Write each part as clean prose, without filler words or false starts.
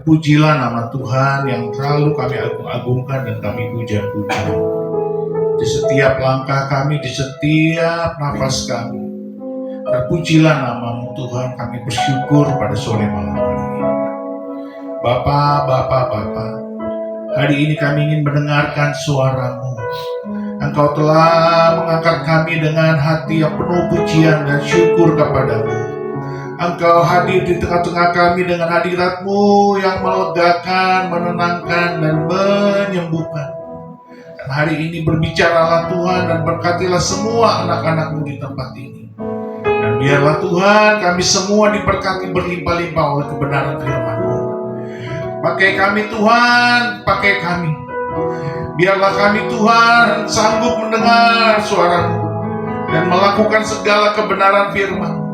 Terpujilah nama Tuhan yang selalu kami agung-agungkan dan kami puja-puja. Di setiap langkah kami, di setiap nafas kami. Terpujilah namamu Tuhan, kami bersyukur pada sore malam hari ini. Bapa, hari ini kami ingin mendengarkan suara-Mu. Engkau telah mengangkat kami dengan hati yang penuh pujian dan syukur kepadamu. Engkau hadir di tengah-tengah kami dengan hadirat-Mu yang melegakan, menenangkan, dan menyembuhkan. Dan hari ini berbicaralah Tuhan dan berkatilah semua anak-anak-Mu di tempat ini. Dan biarlah Tuhan kami semua diberkati berlimpah-limpah oleh kebenaran firman-Mu. Pakai kami Tuhan, pakai kami. Biarlah kami Tuhan sanggup mendengar suara-Mu dan melakukan segala kebenaran firman.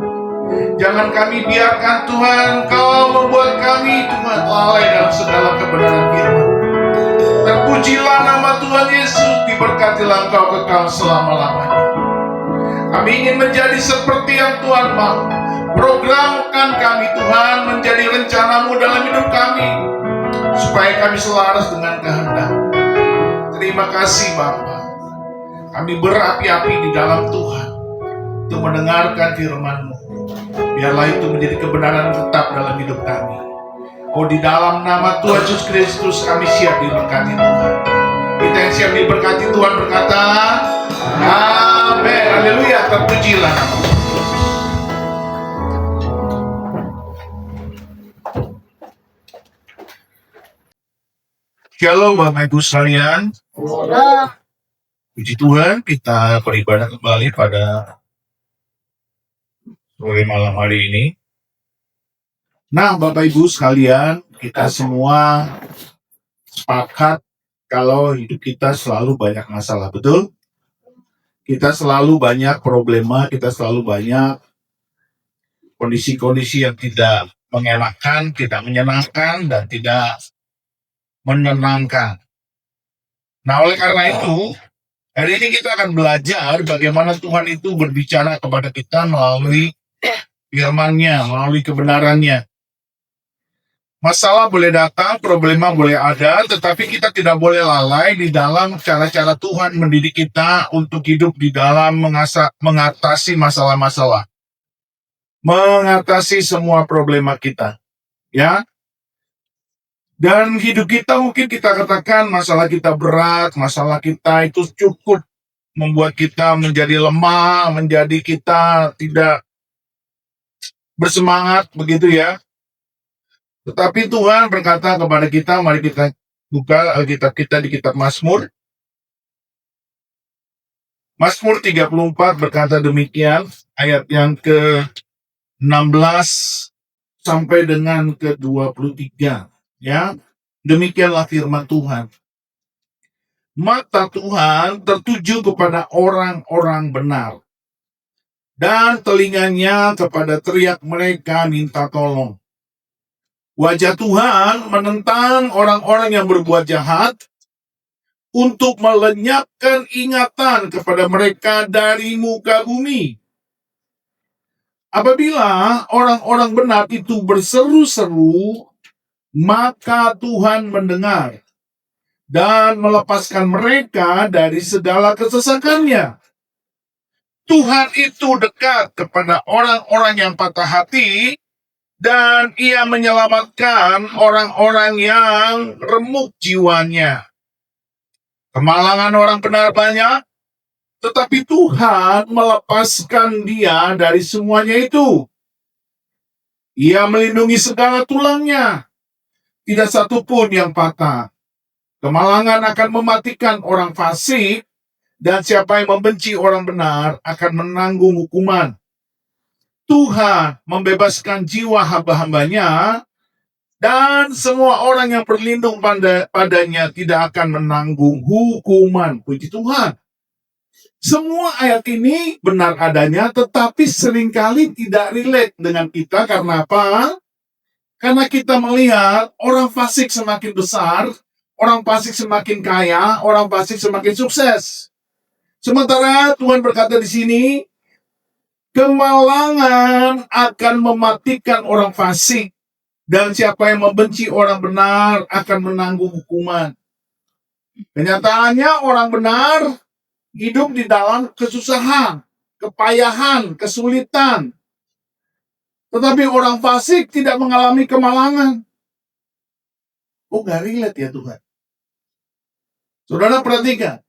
Jangan kami biarkan Tuhan Kau membuat kami Tuhan lalai dalam segala kebenaran firman. Terpujilah nama Tuhan Yesus, diberkatilah Engkau kekal selama-lamanya. Kami ingin menjadi seperti yang Tuhan mau. Programkan kami Tuhan menjadi rencana-Mu dalam hidup kami, supaya kami selaras dengan kehendak. Terima kasih Bapa. Kami berapi-api di dalam Tuhan untuk mendengarkan firman-Mu. Biarlah itu menjadi kebenaran tetap dalam hidup kami. Oh, di dalam nama Tuhan Yesus Kristus kami siap diberkati Tuhan. Kita yang siap diberkati Tuhan berkata, amin. Haleluya, terpujilah nama Tuhan. Shalom Bapak Ibu sekalian. Puji Tuhan, kita beribadah kembali pada sore malam hari ini. Nah, Bapak Ibu sekalian, kita semua sepakat kalau hidup kita selalu banyak masalah, betul? Kita selalu banyak problema, kita selalu banyak kondisi-kondisi yang tidak mengenakan, tidak menyenangkan, dan tidak menenangkan. Nah, oleh karena itu, hari ini kita akan belajar bagaimana Tuhan itu berbicara kepada kita melalui firman-Nya, melalui kebenarannya. Masalah boleh datang, problema boleh ada, tetapi kita tidak boleh lalai di dalam cara-cara Tuhan mendidik kita untuk hidup di dalam mengatasi masalah-masalah. Mengatasi semua problema kita. Ya. Dan hidup kita mungkin kita katakan masalah kita berat, masalah kita itu cukup membuat kita menjadi lemah, menjadi kita tidak bersemangat, begitu ya. Tetapi Tuhan berkata kepada kita, mari kita buka Alkitab kita di kitab Mazmur. Mazmur 34 berkata demikian, ayat yang ke-16 sampai dengan ke-23. Ya, demikianlah firman Tuhan. Mata Tuhan tertuju kepada orang-orang benar, dan telinganya kepada teriak mereka minta tolong. Wajah Tuhan menentang orang-orang yang berbuat jahat untuk melenyapkan ingatan kepada mereka dari muka bumi. Apabila orang-orang benar itu berseru-seru, maka Tuhan mendengar dan melepaskan mereka dari segala kesesakannya. Tuhan itu dekat kepada orang-orang yang patah hati, dan Ia menyelamatkan orang-orang yang remuk jiwanya. Kemalangan orang benar banyak, tetapi Tuhan melepaskan dia dari semuanya itu. Ia melindungi segala tulangnya, tidak satu pun yang patah. Kemalangan akan mematikan orang fasik, dan siapa yang membenci orang benar akan menanggung hukuman. Tuhan membebaskan jiwa hamba-hambanya, dan semua orang yang berlindung padanya tidak akan menanggung hukuman. Puji Tuhan. Semua ayat ini benar adanya, tetapi seringkali tidak relate dengan kita. Karena apa? Karena kita melihat orang fasik semakin besar, orang fasik semakin kaya, orang fasik semakin sukses. Sementara Tuhan berkata di sini, kemalangan akan mematikan orang fasik, Dan siapa yang membenci orang benar akan menanggung hukuman. Kenyataannya orang benar hidup di dalam kesusahan, kepayahan, kesulitan. Tetapi orang fasik tidak mengalami kemalangan. Oh, gak relate ya Tuhan. Saudara perhatikan.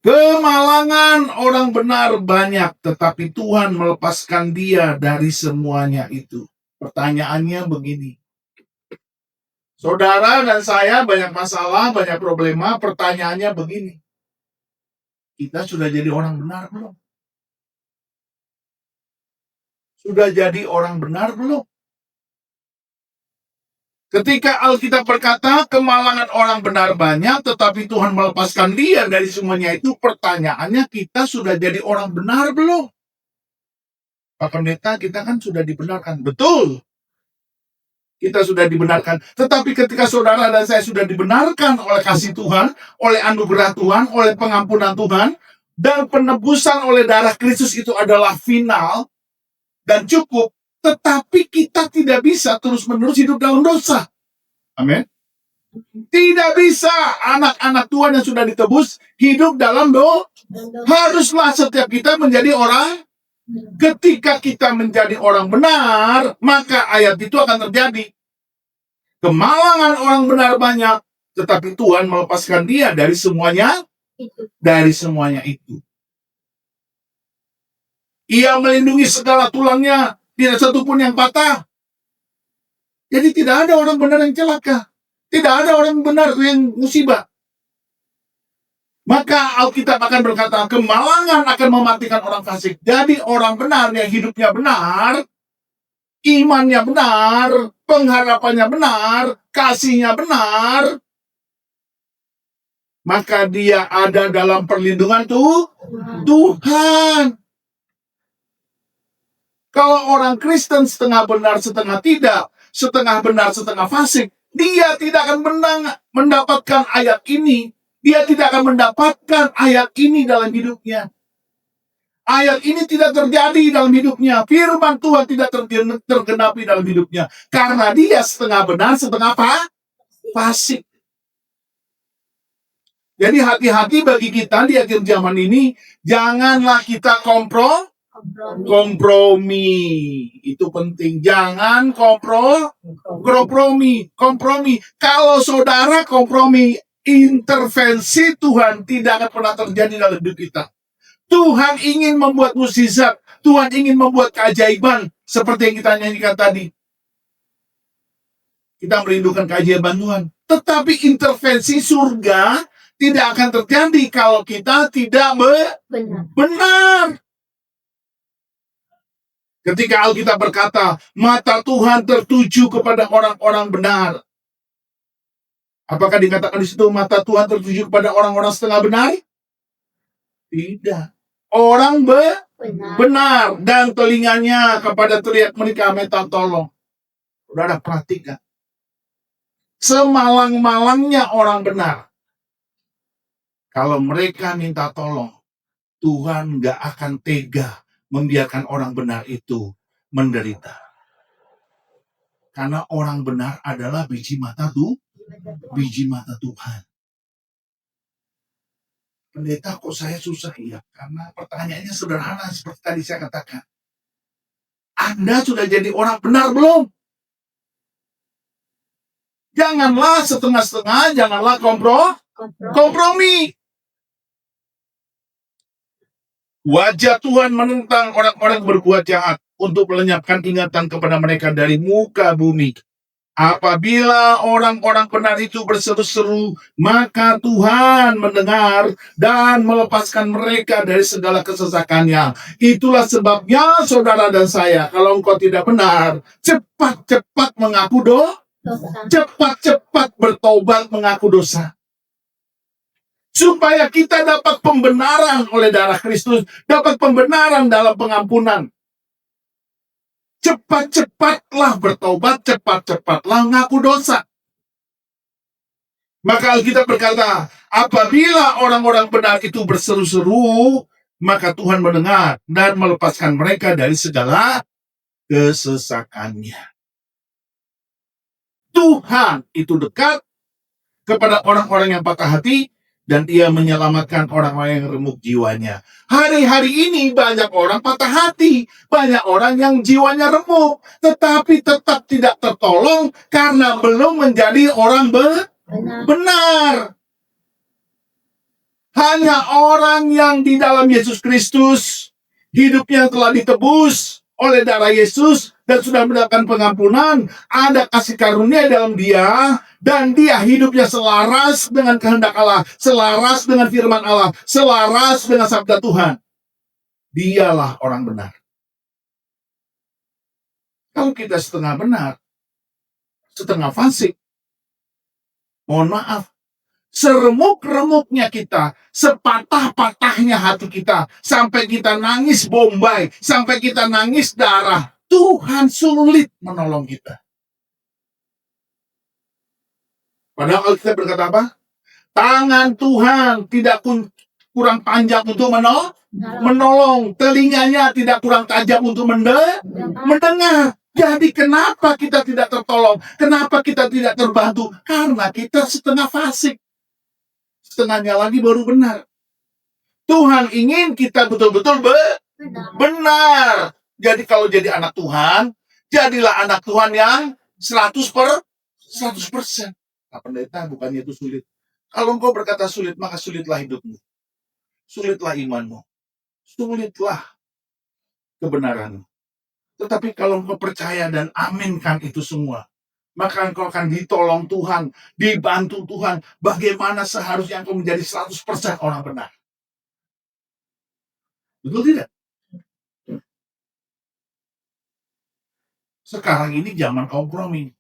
Kemalangan orang benar banyak, tetapi Tuhan melepaskan dia dari semuanya itu. Pertanyaannya begini. Saudara dan saya banyak masalah, banyak problema. Pertanyaannya begini. Kita sudah jadi orang benar belum? Sudah jadi orang benar belum? Ketika Alkitab berkata kemalangan orang benar banyak, tetapi Tuhan melepaskan dia dari semuanya itu, pertanyaannya kita sudah jadi orang benar belum? Pak Pendeta, kita kan sudah dibenarkan. Betul. Kita sudah dibenarkan. Tetapi ketika saudara dan saya sudah dibenarkan oleh kasih Tuhan, oleh anugerah Tuhan, oleh pengampunan Tuhan, dan penebusan oleh darah Kristus itu adalah final dan cukup, tetapi kita tidak bisa terus-menerus hidup dalam dosa. Amin. Tidak bisa anak-anak Tuhan yang sudah ditebus hidup dalam dosa. Haruslah setiap kita menjadi orang. Ketika kita menjadi orang benar, maka ayat itu akan terjadi. Kemalangan orang benar banyak, tetapi Tuhan melepaskan dia dari semuanya. Dari semuanya itu. Ia melindungi segala tulangnya, tidak satu pun yang patah. Jadi tidak ada orang benar yang celaka. Tidak ada orang benar yang musibah. Maka Alkitab akan berkata, kemalangan akan mematikan orang fasik. Jadi orang benar yang hidupnya benar, imannya benar, pengharapannya benar, kasihnya benar, maka dia ada dalam perlindungan Tuhan. Kalau orang Kristen setengah benar, setengah tidak, setengah benar, setengah fasik, dia tidak akan mendapatkan ayat ini. Dia tidak akan mendapatkan ayat ini dalam hidupnya. Ayat ini tidak terjadi dalam hidupnya. Firman Tuhan tidak tergenapi dalam hidupnya. Karena dia setengah benar, setengah fasik. Jadi hati-hati bagi kita di akhir zaman ini. Janganlah kita kompromi. Itu penting. Jangan kompromi. Kalau saudara kompromi, intervensi Tuhan tidak akan pernah terjadi dalam hidup kita. Tuhan ingin membuat mukjizat, Tuhan ingin membuat keajaiban, seperti yang kita nyanyikan tadi. Kita merindukan keajaiban Tuhan. Tetapi intervensi surga tidak akan terjadi kalau kita tidak benar. Ketika Alkitab berkata, mata Tuhan tertuju kepada orang-orang benar. Apakah dikatakan di situ mata Tuhan tertuju kepada orang-orang setengah benar? Tidak. Orang benar dan telinganya kepada teriak mereka minta tolong. Saudara perhatikan. Semalang-malangnya orang benar. Kalau mereka minta tolong, Tuhan gak akan tega membiarkan orang benar itu menderita. Karena orang benar adalah biji mata Tuhan. Pendeta, kok saya susah? Ya, karena pertanyaannya sederhana seperti tadi saya katakan. Anda sudah jadi orang benar belum? Janganlah setengah-setengah, janganlah kompromi. Wajah Tuhan menentang orang-orang berbuat jahat untuk melenyapkan ingatan kepada mereka dari muka bumi. Apabila orang-orang benar itu berseru-seru, maka Tuhan mendengar dan melepaskan mereka dari segala kesesakannya. Itulah sebabnya saudara dan saya, kalau engkau tidak benar, cepat-cepat mengaku dosa. Cepat-cepat bertobat mengaku dosa. Supaya kita dapat pembenaran oleh darah Kristus, dapat pembenaran dalam pengampunan. Cepat-cepatlah bertobat, cepat-cepatlah mengaku dosa. Maka Alkitab berkata, apabila orang-orang benar itu berseru-seru, maka Tuhan mendengar dan melepaskan mereka dari segala kesesakannya. Tuhan itu dekat kepada orang-orang yang patah hati, dan Dia menyelamatkan orang-orang yang remuk jiwanya. Hari-hari ini banyak orang patah hati, banyak orang yang jiwanya remuk, tetapi tetap tidak tertolong karena belum menjadi orang benar. Hanya orang yang di dalam Yesus Kristus, hidupnya telah ditebus oleh darah Yesus dan sudah mendapatkan pengampunan, ada kasih karunia dalam dia, dan dia hidupnya selaras dengan kehendak Allah, selaras dengan firman Allah, selaras dengan sabda Tuhan. Dialah orang benar. Kalau kita setengah benar, setengah fasik, mohon maaf, seremuk-remuknya kita, sepatah-patahnya hati kita, sampai kita nangis bombay, sampai kita nangis darah, Tuhan sulit menolong kita. Padahal kalau kita berkata apa? Tangan Tuhan tidak kurang panjang untuk menolong, telinganya tidak kurang tajam untuk mendengar. Jadi kenapa kita tidak tertolong? Kenapa kita tidak terbantu? Karena kita setengah fasik. Setengahnya lagi baru benar. Tuhan ingin kita betul-betul benar. Jadi kalau jadi anak Tuhan, jadilah anak Tuhan yang 100%. Nah, pendeta, bukannya itu sulit. Kalau engkau berkata sulit, maka sulitlah hidupmu. Sulitlah imanmu. Sulitlah kebenaranmu. Tetapi kalau engkau percaya dan aminkan itu semua, maka engkau akan ditolong Tuhan, dibantu Tuhan. Bagaimana seharusnya engkau menjadi 100% orang benar. Betul tidak? Sekarang ini zaman kompromi.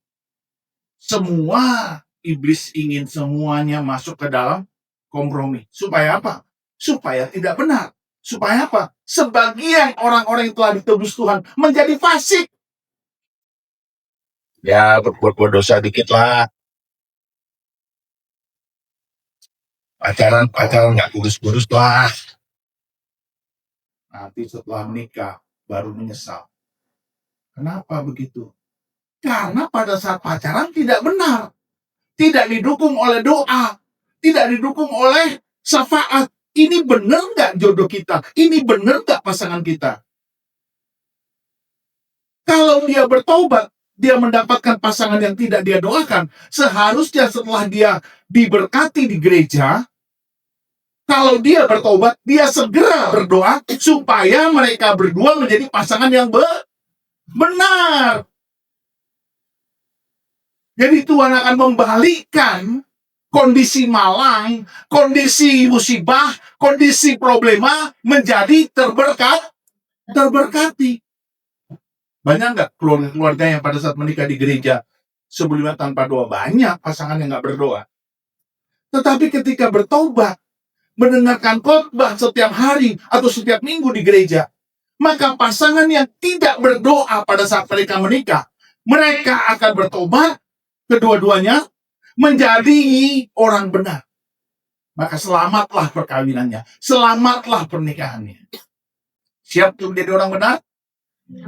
Semua iblis ingin semuanya masuk ke dalam kompromi. Supaya apa? Supaya tidak benar. Supaya apa? Sebagian orang-orang yang telah ditebus Tuhan menjadi fasik. Ya, berbuat dosa dikit lah. Pacaran nggak kurus-kurus lah. Nanti setelah menikah baru menyesal. Kenapa begitu? Karena pada saat pacaran tidak benar. Tidak didukung oleh doa. Tidak didukung oleh syafaat. Ini benar nggak jodoh kita? Ini benar nggak pasangan kita? Kalau dia bertobat, dia mendapatkan pasangan yang tidak dia doakan. Seharusnya setelah dia diberkati di gereja, kalau dia bertobat, dia segera berdoa supaya mereka berdua menjadi pasangan yang benar. Jadi Tuhan akan membalikkan kondisi malang, kondisi musibah, kondisi problema menjadi terberkati. Banyak nggak keluarga-keluarga yang pada saat menikah di gereja sebelumnya tanpa doa? Banyak pasangan yang nggak berdoa. Tetapi ketika bertobat, mendengarkan khotbah setiap hari atau setiap minggu di gereja, maka pasangan yang tidak berdoa pada saat mereka menikah, mereka akan bertobat, kedua-duanya menjadi orang benar. Maka selamatlah perkawinannya, selamatlah pernikahannya. Siap untuk menjadi orang benar?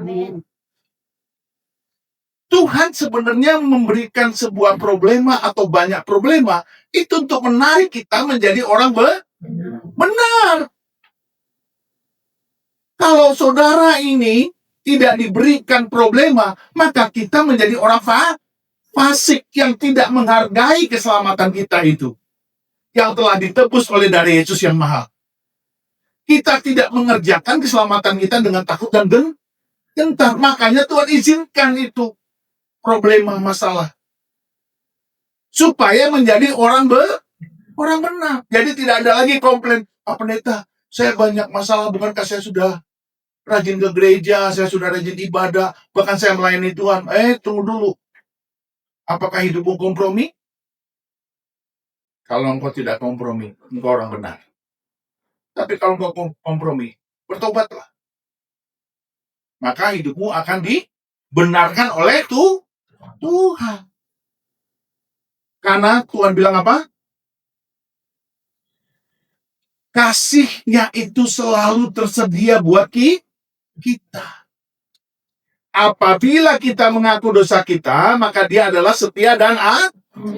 Amin. Tuhan sebenarnya memberikan sebuah problema atau banyak problema itu untuk menarik kita menjadi orang benar. Kalau saudara ini tidak diberikan problema, maka kita menjadi orang fasik yang tidak menghargai keselamatan kita itu, yang telah ditebus oleh darah Yesus yang mahal. Kita tidak mengerjakan keselamatan kita dengan takut dan gentar. Makanya Tuhan izinkan itu problema, masalah, supaya menjadi orang benar. Jadi tidak ada lagi komplain, Pak Pendeta, saya banyak masalah, bukankah saya sudah rajin ke gereja, saya sudah rajin ibadah, bahkan saya melayani Tuhan. Tunggu dulu. Apakah hidupmu kompromi? Kalau engkau tidak kompromi, engkau orang benar. Tapi kalau engkau kompromi, bertobatlah. Maka hidupmu akan dibenarkan oleh Tuhan. Karena Tuhan bilang apa? Kasihnya itu selalu tersedia buat kita. Apabila kita mengaku dosa kita, maka dia adalah setia dan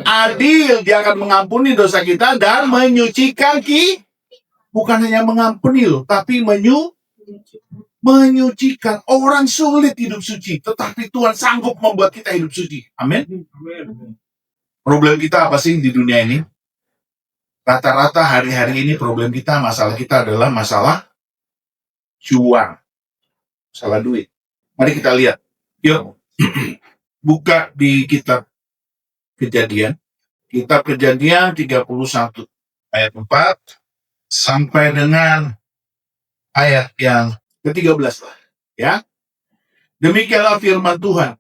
adil. Dia akan mengampuni dosa kita dan menyucikan kita. Bukan hanya mengampuni loh, tapi menyucikan. Orang sulit hidup suci, tetapi Tuhan sanggup membuat kita hidup suci. Amin. Problem kita apa sih di dunia ini? Rata-rata hari-hari ini problem kita, masalah kita adalah masalah cuan, masalah duit. Mari kita lihat. Yuk, buka di kitab Kejadian. Kitab Kejadian 31 ayat 4 sampai dengan ayat yang ke-13 lah. Ya. Demikianlah firman Tuhan.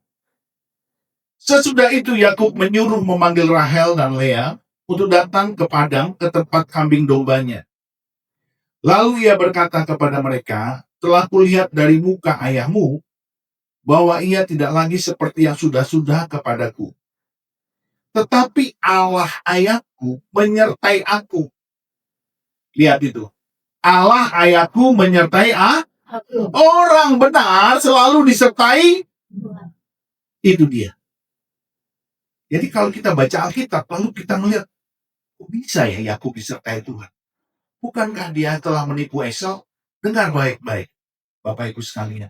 Sesudah itu Yakub menyuruh memanggil Rahel dan Lea untuk datang ke padang ke tempat kambing dombanya. Lalu ia berkata kepada mereka, telah kulihat dari muka ayahmu bahwa ia tidak lagi seperti yang sudah-sudah kepadaku. Tetapi Allah ayahku menyertai aku. Lihat itu. Allah ayahku menyertai aku. Orang benar selalu disertai. Itu dia. Jadi kalau kita baca Alkitab, lalu kita melihat, kok bisa ya Yakub disertai Tuhan? Bukankah dia telah menipu Esau? Dengar baik-baik, Bapak Ibu sekalian.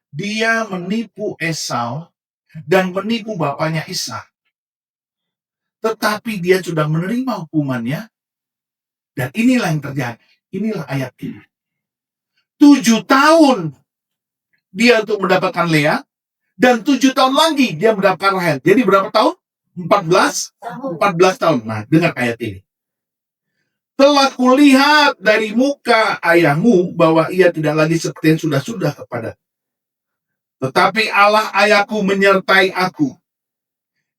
Dia menipu Esau dan menipu bapaknya Ishak. Tetapi dia sudah menerima hukumannya. Dan inilah yang terjadi. Inilah ayat ini. 7 tahun dia untuk mendapatkan Lea. Dan 7 tahun lagi dia mendapatkan Rahel. Jadi berapa tahun? 14 tahun. Nah, dengar ayat ini. Telah kulihat dari muka ayahmu bahwa ia tidak lagi seperti yang sudah-sudah kepada. Tetapi Allah ayahku menyertai aku.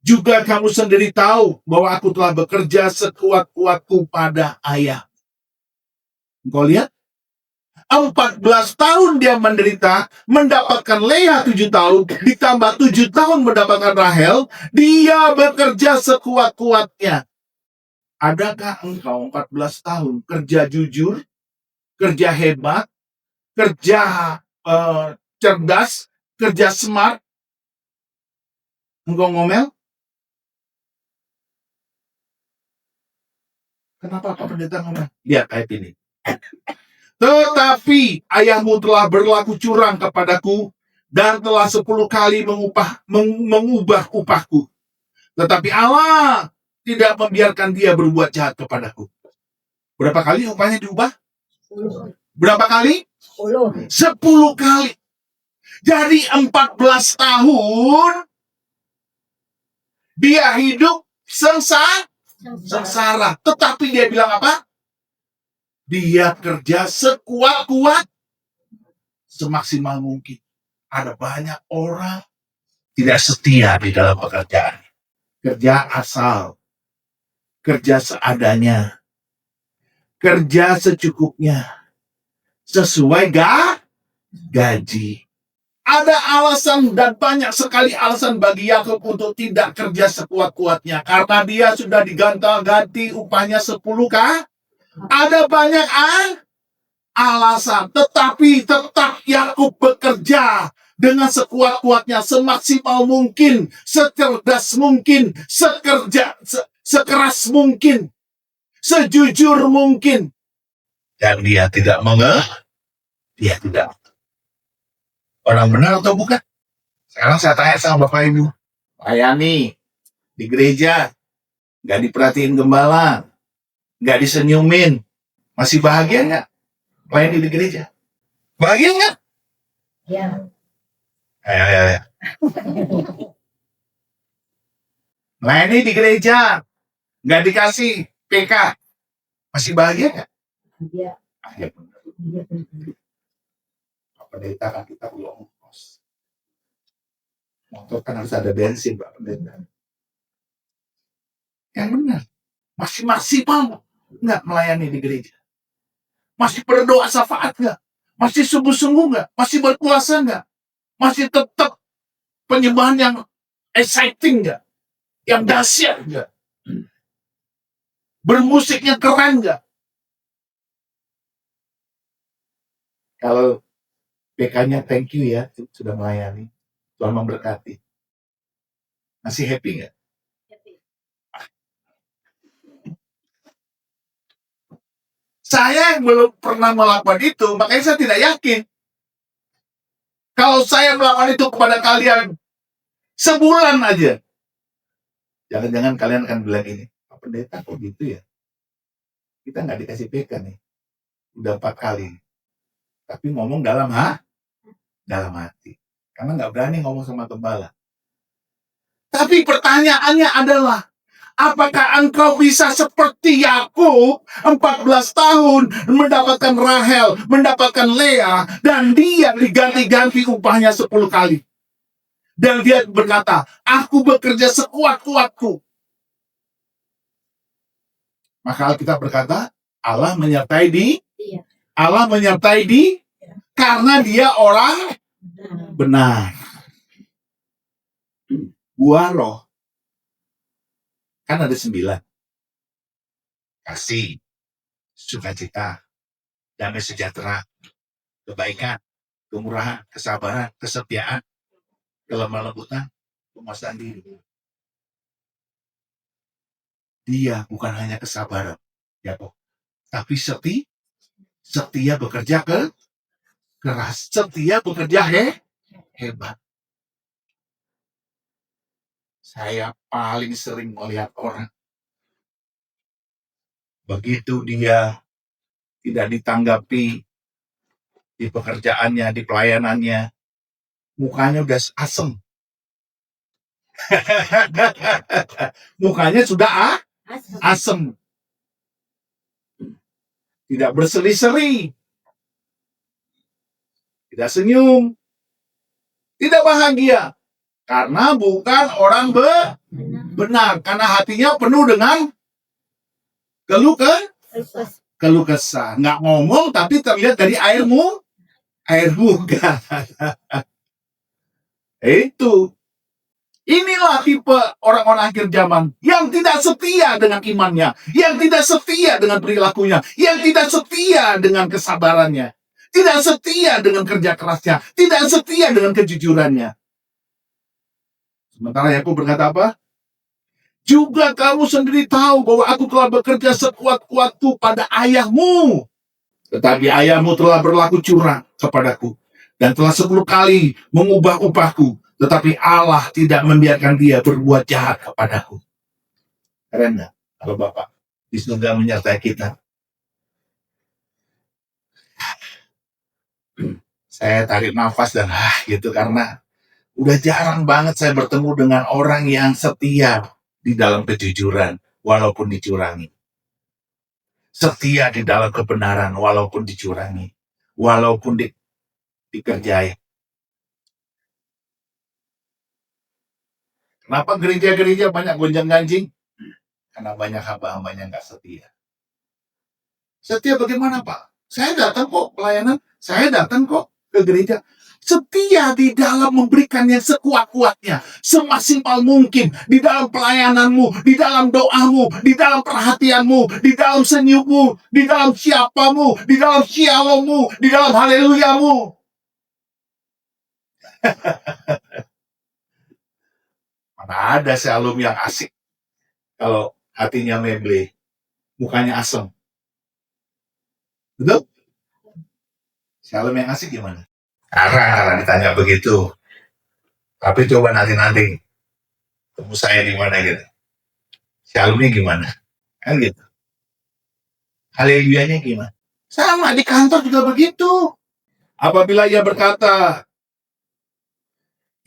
Juga kamu sendiri tahu bahwa aku telah bekerja sekuat-kuatku pada ayah. Engkau lihat? 14 tahun dia menderita, mendapatkan Lea 7 tahun, ditambah 7 tahun mendapatkan Rahel, dia bekerja sekuat-kuatnya. Adakah engkau 14 tahun kerja jujur, kerja hebat, kerja cerdas, kerja smart, engkau ngomel? Kenapa Pak Pendeta ngomel? Lihat ayat ini. Tetapi ayahmu telah berlaku curang kepadaku dan telah 10 kali mengubah upahku. Tetapi Allah tidak membiarkan dia berbuat jahat kepadaku. Berapa kali upahnya diubah? 10. Berapa kali? 10. 10 kali. Jadi 14 tahun dia hidup sengsara. Tetapi dia bilang apa? Dia kerja sekuat-kuat, semaksimal mungkin. Ada banyak orang tidak setia di dalam pekerjaan. Kerja asal, kerja seadanya, kerja secukupnya, sesuai gaji. Ada alasan dan banyak sekali alasan bagi Yakub untuk tidak kerja sekuat-kuatnya. Karena dia sudah diganti upahnya 10 kah? Ada banyak alasan, tetapi tetap Yakub bekerja dengan sekuat-kuatnya, semaksimal mungkin, secerdas mungkin, sekeras mungkin, sejujur mungkin. Dan dia tidak dia tidak. Orang benar atau bukan? Sekarang saya tanya sama Bapak Ibu. Layani di gereja, nggak diperhatiin gembala, nggak disenyumin, masih bahagia nggak? Layani di gereja, bahagia nggak? Ya. Ya. Layani di gereja, nggak dikasih PK, masih bahagia nggak? Iya. Pak Pendeta kan kita perlu ongkos. Motor kan harus ada bensin, Pak Pendeta. Yang benar. Masih maksimal nggak melayani di gereja? Masih berdoa syafaat nggak? Masih sungguh-sungguh nggak? Masih berpuasa nggak? Masih tetap penyembahan yang exciting nggak? Yang dahsyat nggak? Bermusiknya keren nggak? Kalau PK-nya thank you ya, sudah melayani. Tuhan memberkati. Masih happy nggak? Saya yang belum pernah melakukan itu, makanya saya tidak yakin. Kalau saya melakukan itu kepada kalian sebulan aja, jangan-jangan kalian akan bilang ini, Pak Pendeta kok gitu ya? Kita nggak dikasih PK nih, udah 4 kali. Tapi ngomong dalam hati. Karena nggak berani ngomong sama gembala. Tapi pertanyaannya adalah, apakah engkau bisa seperti Yakub 14 tahun mendapatkan Rahel, mendapatkan Lea, dan dia diganti-ganti upahnya 10 kali. Dan dia berkata, aku bekerja sekuat-kuatku. Maka Alkitab berkata, Allah menyertai karena dia orang benar. Buah roh kan ada 9. Kasih, sukacita, damai sejahtera, kebaikan, kemurahan, kesabaran, kesetiaan, kelemah lembutan, penguasaan diri. Dia bukan hanya kesabaran, ya kok, tapi setia bekerja keras, setia bekerja hebat. Saya paling sering melihat orang begitu dia tidak ditanggapi di pekerjaannya, di pelayanannya, mukanya udah asem. Mukanya sudah asem. Tidak berseri-seri. Tidak senyum. Tidak bahagia. Karena bukan orang benar. Karena hatinya penuh dengan keluh kesah. Nggak ngomong tapi terlihat dari air muka. Itu. Inilah tipe orang-orang akhir zaman yang tidak setia dengan imannya, yang tidak setia dengan perilakunya, yang tidak setia dengan kesabarannya, tidak setia dengan kerja kerasnya, tidak setia dengan kejujurannya. Sementara Yakub berkata apa? Juga kamu sendiri tahu bahwa aku telah bekerja sekuat-kuatku pada ayahmu. Tetapi ayahmu telah berlaku curang kepadaku dan telah 10 kali mengubah upahku. Tetapi Allah tidak membiarkan dia berbuat jahat kepadaku. Keren gak? Kalau Bapak di surga menyertai kita. Saya tarik nafas dan gitu karena udah jarang banget saya bertemu dengan orang yang setia di dalam kejujuran walaupun dicurangi. Setia di dalam kebenaran walaupun dicurangi. Walaupun dikerjai. Kenapa gereja-gereja banyak gonjang-ganjing? Karena banyak hamba-hambanya nggak setia. Setia bagaimana, Pak? Saya datang kok pelayanan, saya datang kok ke gereja. Setia di dalam memberikan yang sekuat-kuatnya, semaksimal mungkin, di dalam pelayananmu, di dalam doamu, di dalam perhatianmu, di dalam senyummu, di dalam siapamu, di dalam shalommu, di dalam haleluyamu. Mana ada shalom yang asik kalau hatinya memble, mukanya asem. Betul? Shalom yang asik gimana? Karena ditanya begitu. Tapi coba nanti temu saya di mana gitu. Shalomnya gimana? Kan gitu. Haleluyanya gimana? Sama di kantor juga begitu. Apabila ia berkata,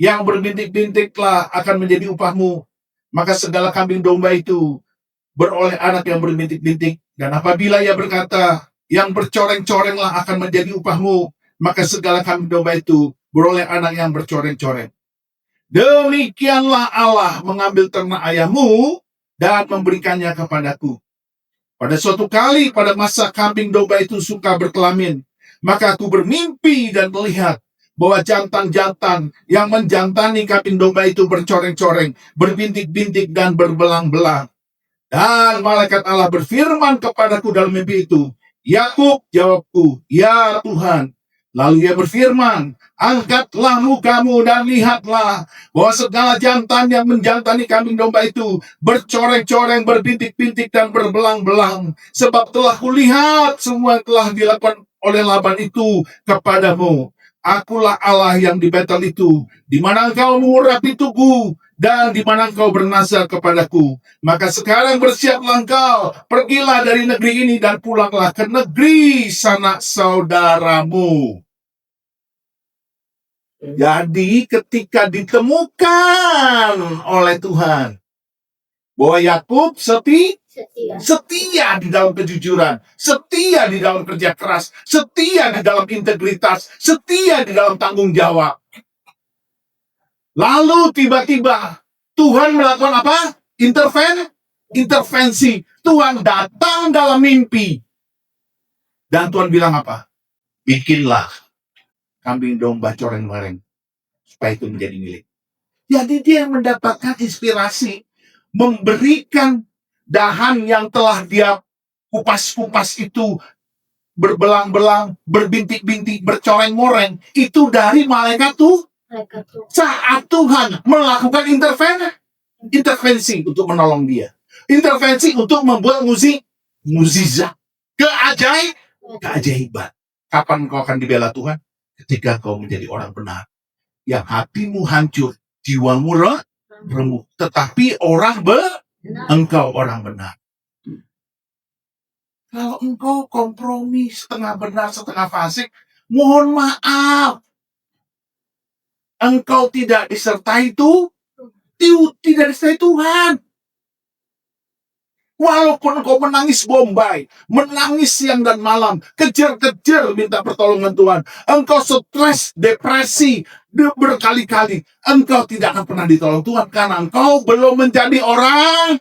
yang berbintik-bintiklah akan menjadi upahmu, maka segala kambing domba itu beroleh anak yang berbintik-bintik. Dan apabila ia berkata, yang bercoreng-corenglah akan menjadi upahmu, maka segala kambing domba itu beroleh anak yang bercoreng-coreng. Demikianlah Allah mengambil ternak ayahmu dan memberikannya kepadaku. Pada suatu kali pada masa kambing domba itu suka berkelamin, maka aku bermimpi dan melihat bahwa jantan-jantan yang menjantani kambing domba itu bercoreng-coreng, berbintik-bintik dan berbelang-belang. Dan malaikat Allah berfirman kepadaku dalam mimpi itu, Yakub, jawabku, ya Tuhan. Lalu ia berfirman, angkatlah mukamu dan lihatlah bahwa segala jantan yang menjantani kambing domba itu bercoreng-coreng, berbintik-bintik dan berbelang-belang. Sebab telah kulihat semua yang telah dilakukan oleh Laban itu kepadamu. Akulah Allah yang di Betel itu, di mana engkau mengurapi tugu dan di mana engkau bernazar kepadaku. Maka sekarang bersiaplah engkau, pergilah dari negeri ini dan pulanglah ke negeri sanak saudaramu. Jadi ketika ditemukan oleh Tuhan bahwa Yakub setia di dalam kejujuran, setia di dalam kerja keras, setia di dalam integritas, setia di dalam tanggung jawab. Lalu tiba-tiba Tuhan melakukan apa? Intervensi. Tuhan datang dalam mimpi. Dan Tuhan bilang apa? Bikinlah kambing domba coreng-coreng supaya itu menjadi milik. Jadi dia mendapatkan inspirasi, memberikan dahan yang telah dia kupas-kupas itu berbelang-belang, berbintik-bintik, bercoreng-moreng, itu dari malaikat tuh. Saat Tuhan melakukan intervensi untuk menolong dia, intervensi untuk membuat mukjizat, keajaiban. Kapan kau akan dibela Tuhan? Ketika kau menjadi orang benar, yang hatimu hancur, jiwamu remuk, tetapi engkau orang benar. Kalau engkau kompromi, setengah benar, setengah fasik, mohon maaf, engkau tidak disertai tidak disertai Tuhan. Walaupun engkau menangis Bombay, menangis siang dan malam, kejar-kejar minta pertolongan Tuhan, engkau stres, depresi, berkali-kali, engkau tidak akan pernah ditolong Tuhan karena engkau belum menjadi orang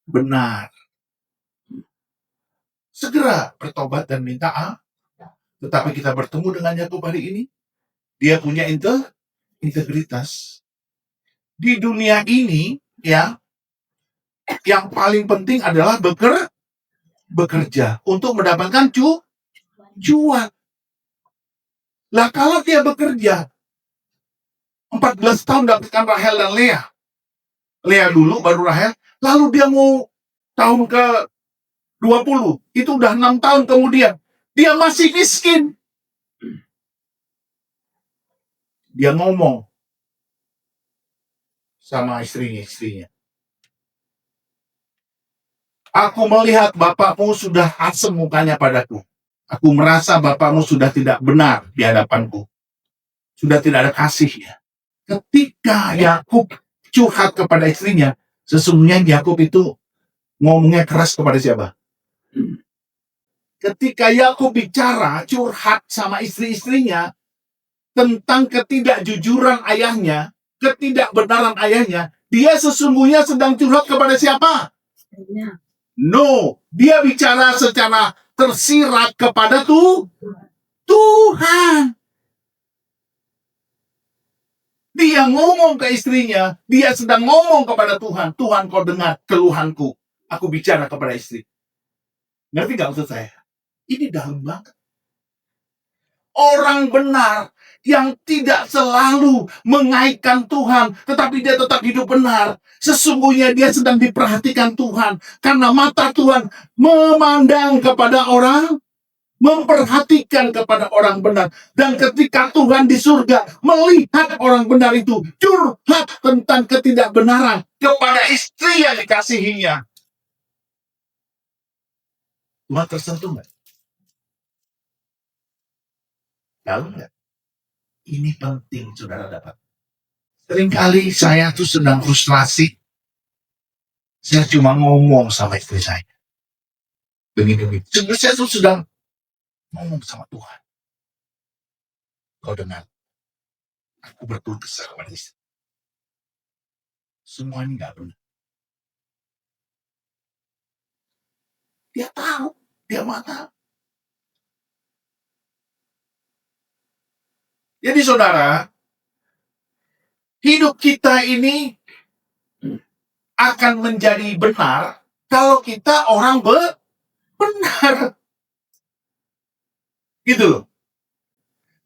benar. Segera bertobat dan minta Tetapi kita bertemu dengan Yakub hari ini, dia punya integritas. Di dunia ini, ya, yang paling penting adalah bekerja untuk mendapatkan cuan. Lah kalau dia bekerja 14 tahun dapatkan Rahel dan Lea. Lea dulu baru Rahel, lalu dia mau tahun ke 20, itu udah 6 tahun kemudian. Dia masih miskin. Dia ngomong sama istrinya. Aku melihat bapakmu sudah asem mukanya padaku. Aku merasa bapakmu sudah tidak benar di hadapanku. Sudah tidak ada kasihnya. Ketika Yakub curhat kepada istrinya, sesungguhnya Yakub itu ngomongnya keras kepada siapa? Ketika Yakub bicara, curhat sama istri-istrinya tentang ketidakjujuran ayahnya, ketidakbenaran ayahnya, dia sesungguhnya sedang curhat kepada siapa? No, dia bicara secara tersirat kepada Tuhan. Dia ngomong ke istrinya, dia sedang ngomong kepada Tuhan. Tuhan, kau dengar keluhanku. Aku bicara kepada istri. Ngerti gak maksud saya? Ini dalam banget. Orang benar yang tidak selalu mengaitkan Tuhan, tetapi dia tetap hidup benar. Sesungguhnya dia sedang diperhatikan Tuhan. Karena mata Tuhan memandang kepada orang, memperhatikan kepada orang benar. Dan ketika Tuhan di surga melihat orang benar itu curhat tentang ketidakbenaran kepada istri yang dikasihinya, Tuhan tersentuh nggak? Tahu nggak? Ini penting saudara dapat. Seringkali saya tuh sedang frustrasi. Saya cuma ngomong sama istri saya. Begini. Sebenarnya saya tuh sedang ngomong sama Tuhan. Kau dengar. Aku berkeluh kesah kepada istri. Semua ini nggak benar. Dia tahu. Dia mata. Jadi saudara, hidup kita ini akan menjadi benar kalau kita orang benar. Gitu loh.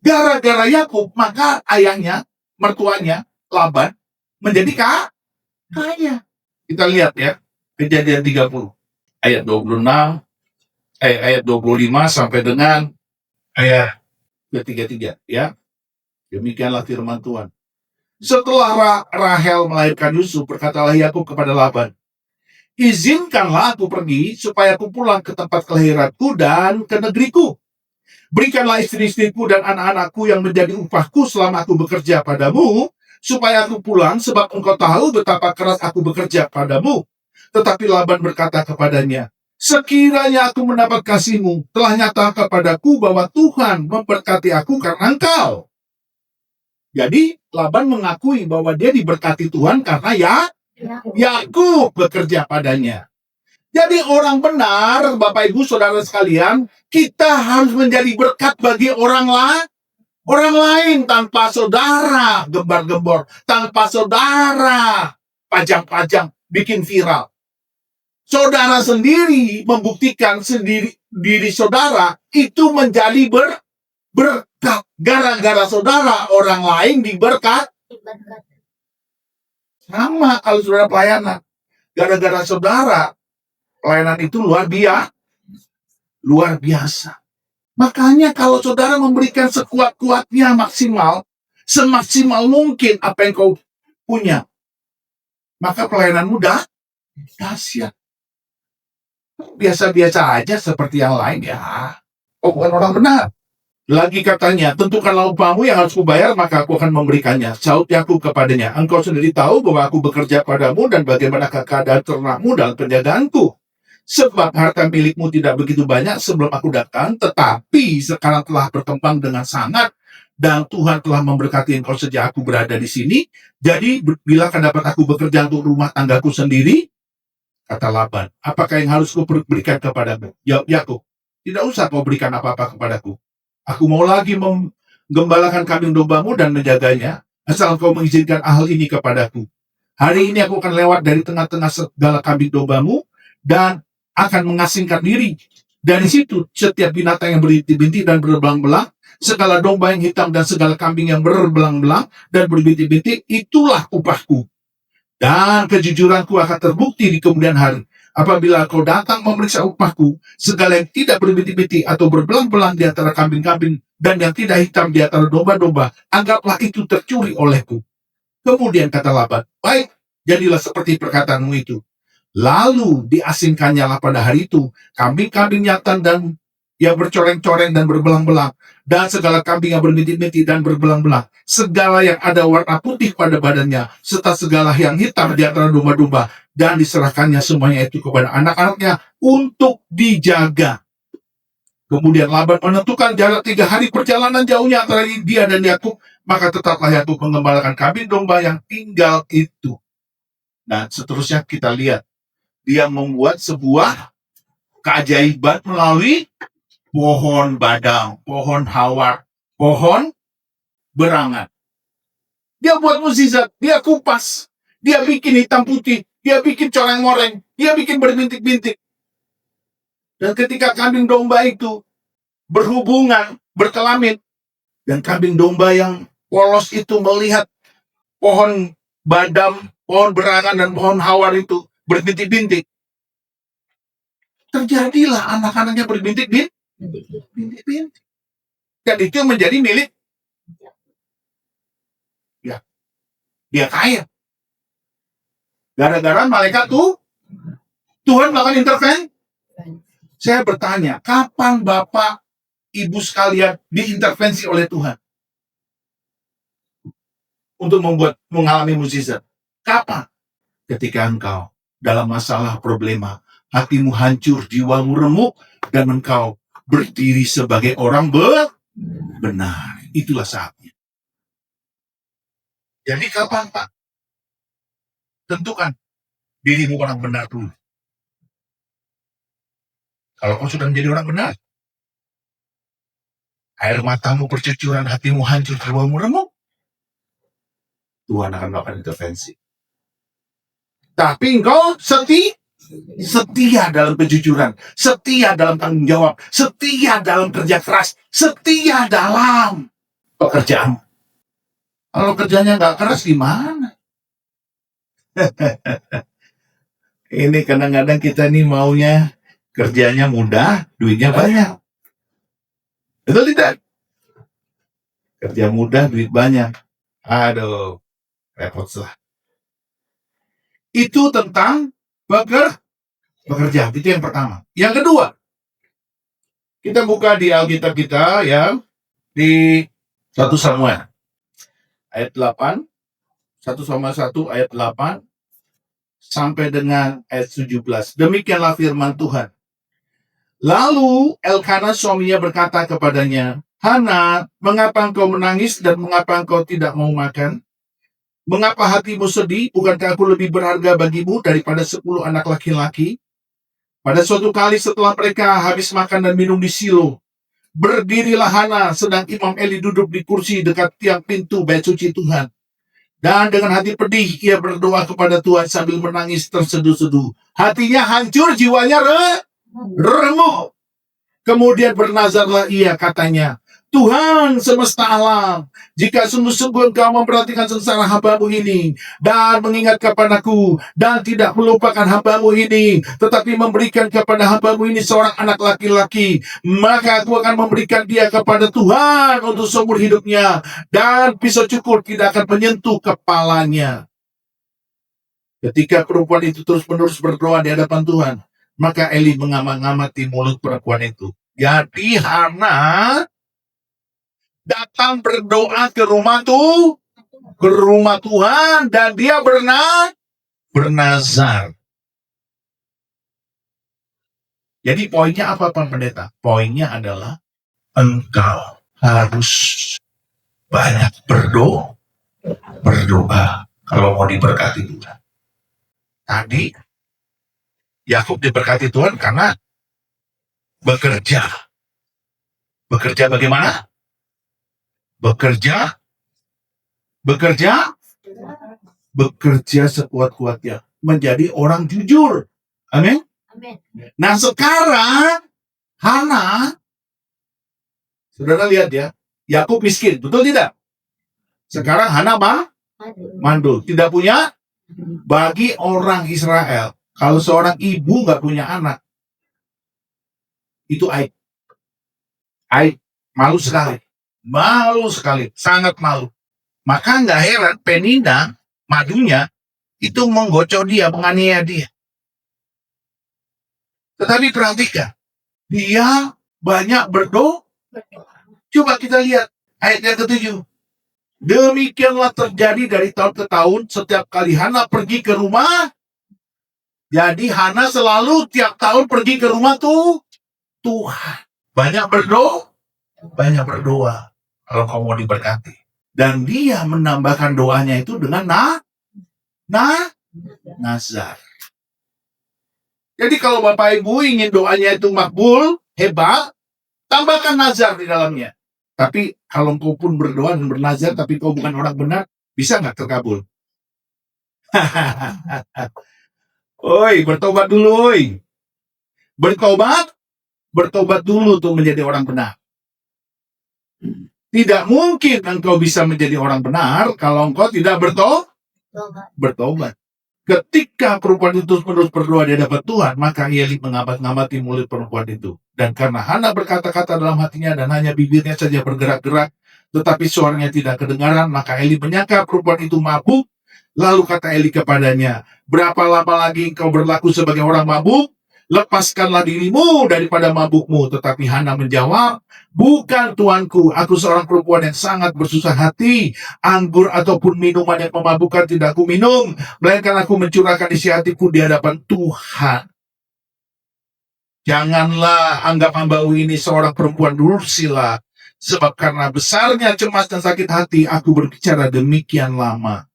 Gara-gara Yakub, maka ayahnya, mertuanya, Laban, menjadi kaya. Kita lihat ya, Kejadian 30, ayat 26, ayat 25 sampai dengan ayat 33 ya. Demikianlah firman Tuhan. Setelah Rahel melahirkan Yusuf, berkatalah Yakub kepada Laban, izinkanlah aku pergi supaya aku pulang ke tempat kelahiranku dan ke negeriku. Berikanlah istri-istriku dan anak-anakku yang menjadi upahku selama aku bekerja padamu, supaya aku pulang, sebab engkau tahu betapa keras aku bekerja padamu. Tetapi Laban berkata kepadanya, sekiranya aku mendapat kasihmu, telah nyata kepadaku bahwa Tuhan memberkati aku karena engkau. Jadi Laban mengakui bahwa dia diberkati Tuhan karena Yakub bekerja padanya. Jadi orang benar, Bapak Ibu Saudara sekalian, kita harus menjadi berkat bagi orang lain tanpa saudara gembar-gembor, tanpa saudara pajang-pajang bikin viral. Saudara sendiri membuktikan diri saudara itu menjadi berkat. Gara-gara saudara orang lain diberkat. Sama kalau saudara pelayanan. Gara-gara saudara pelayanan itu luar biasa. Makanya kalau saudara memberikan sekuat-kuatnya maksimal, semaksimal mungkin apa yang kau punya, maka pelayanan mudah dahsyat. Biasa-biasa aja seperti yang lain ya. Oh, bukan orang benar. Lagi katanya, tentukanlah upahmu yang harus kubayar, maka aku akan memberikannya. Saud Yakub kepadanya, engkau sendiri tahu bahwa aku bekerja padamu dan bagaimana keadaan ternakmu dalam penjagaanku. Sebab harta milikmu tidak begitu banyak sebelum aku datang, tetapi sekarang telah berkembang dengan sangat, dan Tuhan telah memberkati engkau sejak aku berada di sini. Jadi bila dapat aku bekerja untuk rumah tanggaku sendiri, kata Laban, apakah yang harus kau berikan kepadamu? Jawab Yakub, tidak usah kau berikan apa-apa kepadaku. Aku mau lagi menggembalakan kambing dombamu dan menjaganya, asal kau mengizinkan hal ini kepadaku. Hari ini aku akan lewat dari tengah-tengah segala kambing dombamu, dan akan mengasingkan diri. Dari situ, setiap binatang yang berbintik-bintik dan berbelang-belang, segala domba yang hitam dan segala kambing yang berbelang-belang dan berbintik-bintik, itulah upahku. Dan kejujuranku akan terbukti di kemudian hari. Apabila kau datang memeriksa upahku, segala yang tidak berbintik-bintik atau berbelang-belang di antara kambing-kambing dan yang tidak hitam di antara domba-domba, anggaplah itu tercuri olehku. Kemudian kata Laban, baik, jadilah seperti perkataanmu itu. Lalu diasingkannya pada hari itu kambing-kambing jantan dan yang bercoreng-coreng dan berbelang-belang, dan segala kambing yang berbintik-bintik dan berbelang-belang, segala yang ada warna putih pada badannya, serta segala yang hitam di antara domba-domba, dan diserahkannya semuanya itu kepada anak-anaknya untuk dijaga. Kemudian Laban menentukan jarak 3 hari perjalanan jauhnya antara dia dan Yakub, maka tetaplah Yakub mengembalakan kambing domba yang tinggal itu. Dan seterusnya kita lihat, dia membuat sebuah keajaiban melalui pohon badang, pohon hawar, pohon berangan. Dia buat mukjizat, dia kupas, dia bikin hitam putih, dia bikin coreng-moreng, dia bikin berbintik-bintik. Dan ketika kambing domba itu berhubungan, berkelamin, dan kambing domba yang polos itu melihat pohon badam, pohon berangan, dan pohon hawar itu berbintik-bintik, terjadilah anak-anaknya berbintik-bintik. Dan itu menjadi milik ya, dia kaya. Gara-gara malaikat Tuhan melakukan intervensi. Saya bertanya, kapan Bapak, Ibu sekalian diintervensi oleh Tuhan untuk mengalami mukjizat? Kapan? Ketika engkau dalam masalah problema, hatimu hancur, jiwamu remuk, dan engkau berdiri sebagai orang benar. Itulah saatnya. Jadi kapan, Pak? Tentukan dirimu orang benar dulu. Kalau kau sudah menjadi orang benar, air matamu bercucuran, hatimu hancur, jiwamu remuk, Tuhan akan melakukan intervensi. Tapi engkau setia, Setia dalam kejujuran, setia dalam tanggung jawab, setia dalam kerja keras, setia dalam pekerjaan. Kalau kerjanya nggak keras gimana? Ini kadang-kadang kita nih maunya kerjanya mudah, duitnya banyak. Betul tidak? Kerja mudah, duit banyak. Aduh, repot lah. Itu tentang bekerja. Itu yang pertama. Yang kedua, kita buka di Alkitab kita ya, di 1 Samuel ayat 8, 1 Samuel 1 ayat 8 sampai dengan ayat 17. Demikianlah firman Tuhan. Lalu Elkana suaminya berkata kepadanya, Hana, mengapa engkau menangis dan mengapa engkau tidak mau makan? Mengapa hatimu sedih? Bukankah aku lebih berharga bagimu daripada 10 anak laki-laki? Pada suatu kali setelah mereka habis makan dan minum di Silo, berdirilah Hana sedang Imam Eli duduk di kursi dekat tiang pintu bait suci Tuhan. Dan dengan hati pedih ia berdoa kepada Tuhan sambil menangis terseduh-seduh. Hatinya hancur, jiwanya remuk. Kemudian bernazarlah ia, katanya, Tuhan semesta alam, jika sungguh-sungguh engkau memperhatikan sengsara hamba-Mu ini, dan mengingat kepadaku, dan tidak melupakan hamba-Mu ini, tetapi memberikan kepada hamba-Mu ini seorang anak laki-laki, maka aku akan memberikan dia kepada Tuhan untuk seumur hidupnya, dan pisau cukur tidak akan menyentuh kepalanya. Ketika perempuan itu terus-menerus berdoa di hadapan Tuhan, maka Eli mengamati mulut perempuan itu. Jadi Hana datang berdoa ke rumah Tuhan, dan dia bernazar. Jadi poinnya apa, Pak Pendeta? Poinnya adalah engkau harus banyak berdoa kalau mau diberkati Tuhan. Tadi Yakub diberkati Tuhan karena bekerja. Bekerja bagaimana? Bekerja sekuat-kuatnya, menjadi orang jujur. Amin. Nah sekarang Hana, saudara lihat ya, Yakub miskin, betul tidak? Sekarang Hana mandul, tidak punya. Bagi orang Israel, kalau seorang ibu nggak punya anak, itu aib. Aib, malu sekali, sangat malu. Maka nggak heran Penina, madunya, itu menggocok dia, menganiaya dia. Tetapi perhatikan, dia banyak berdoa. Coba kita lihat ayat yang ke-7. Demikianlah terjadi dari tahun ke tahun, setiap kali Hana pergi ke rumah. Jadi Hana selalu tiap tahun pergi ke rumah Tuhan. Banyak berdoa kalau kamu mau diberkati. Dan dia menambahkan doanya itu dengan nazar. Jadi kalau Bapak Ibu ingin doanya itu makbul, hebat, tambahkan nazar di dalamnya. Tapi kalau engkau pun berdoa dan bernazar, tapi kau bukan orang benar, bisa nggak terkabul? Oi, bertobat dulu, oi. Bertobat dulu untuk menjadi orang benar. Tidak mungkin engkau bisa menjadi orang benar kalau engkau tidak bertobat. Ketika perempuan itu terus-menerus berdoa di hadapan Tuhan, maka Eli mengamati mulut perempuan itu. Dan karena Hana berkata-kata dalam hatinya dan hanya bibirnya saja bergerak-gerak, tetapi suaranya tidak kedengaran, maka Eli menyangka perempuan itu mabuk. Lalu kata Eli kepadanya, berapa lama lagi engkau berlaku sebagai orang mabuk? Lepaskanlah dirimu daripada mabukmu. Tetapi Hana menjawab, bukan tuanku, aku seorang perempuan yang sangat bersusah hati. Anggur ataupun minuman yang memabukkan tidak aku minum, melainkan aku mencurahkan isi hatiku di hadapan Tuhan. Janganlah anggap hamba-Mu ini seorang perempuan dursila, sebab karena besarnya cemas dan sakit hati aku berbicara demikian lama.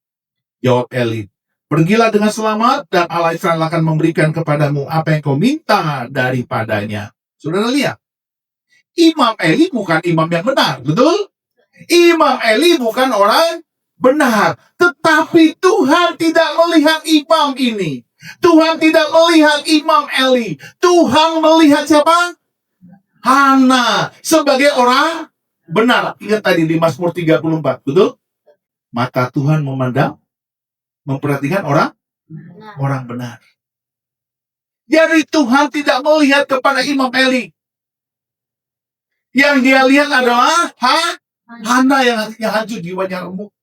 Jawab Eli, pergilah dengan selamat dan Allah Israel akan memberikan kepadamu apa yang kau minta daripadanya. Saudara lihat, Imam Eli bukan imam yang benar, betul? Imam Eli bukan orang benar, tetapi Tuhan tidak melihat imam ini. Tuhan tidak melihat Imam Eli. Tuhan melihat siapa? Hana sebagai orang benar. Ingat tadi di Mazmur 34, betul? Mata Tuhan memandang, memperhatikan orang benar. Jadi Tuhan tidak melihat kepada Imam Eli. Yang dia lihat adalah Hana yang hatinya hancur, jiwanya remuk.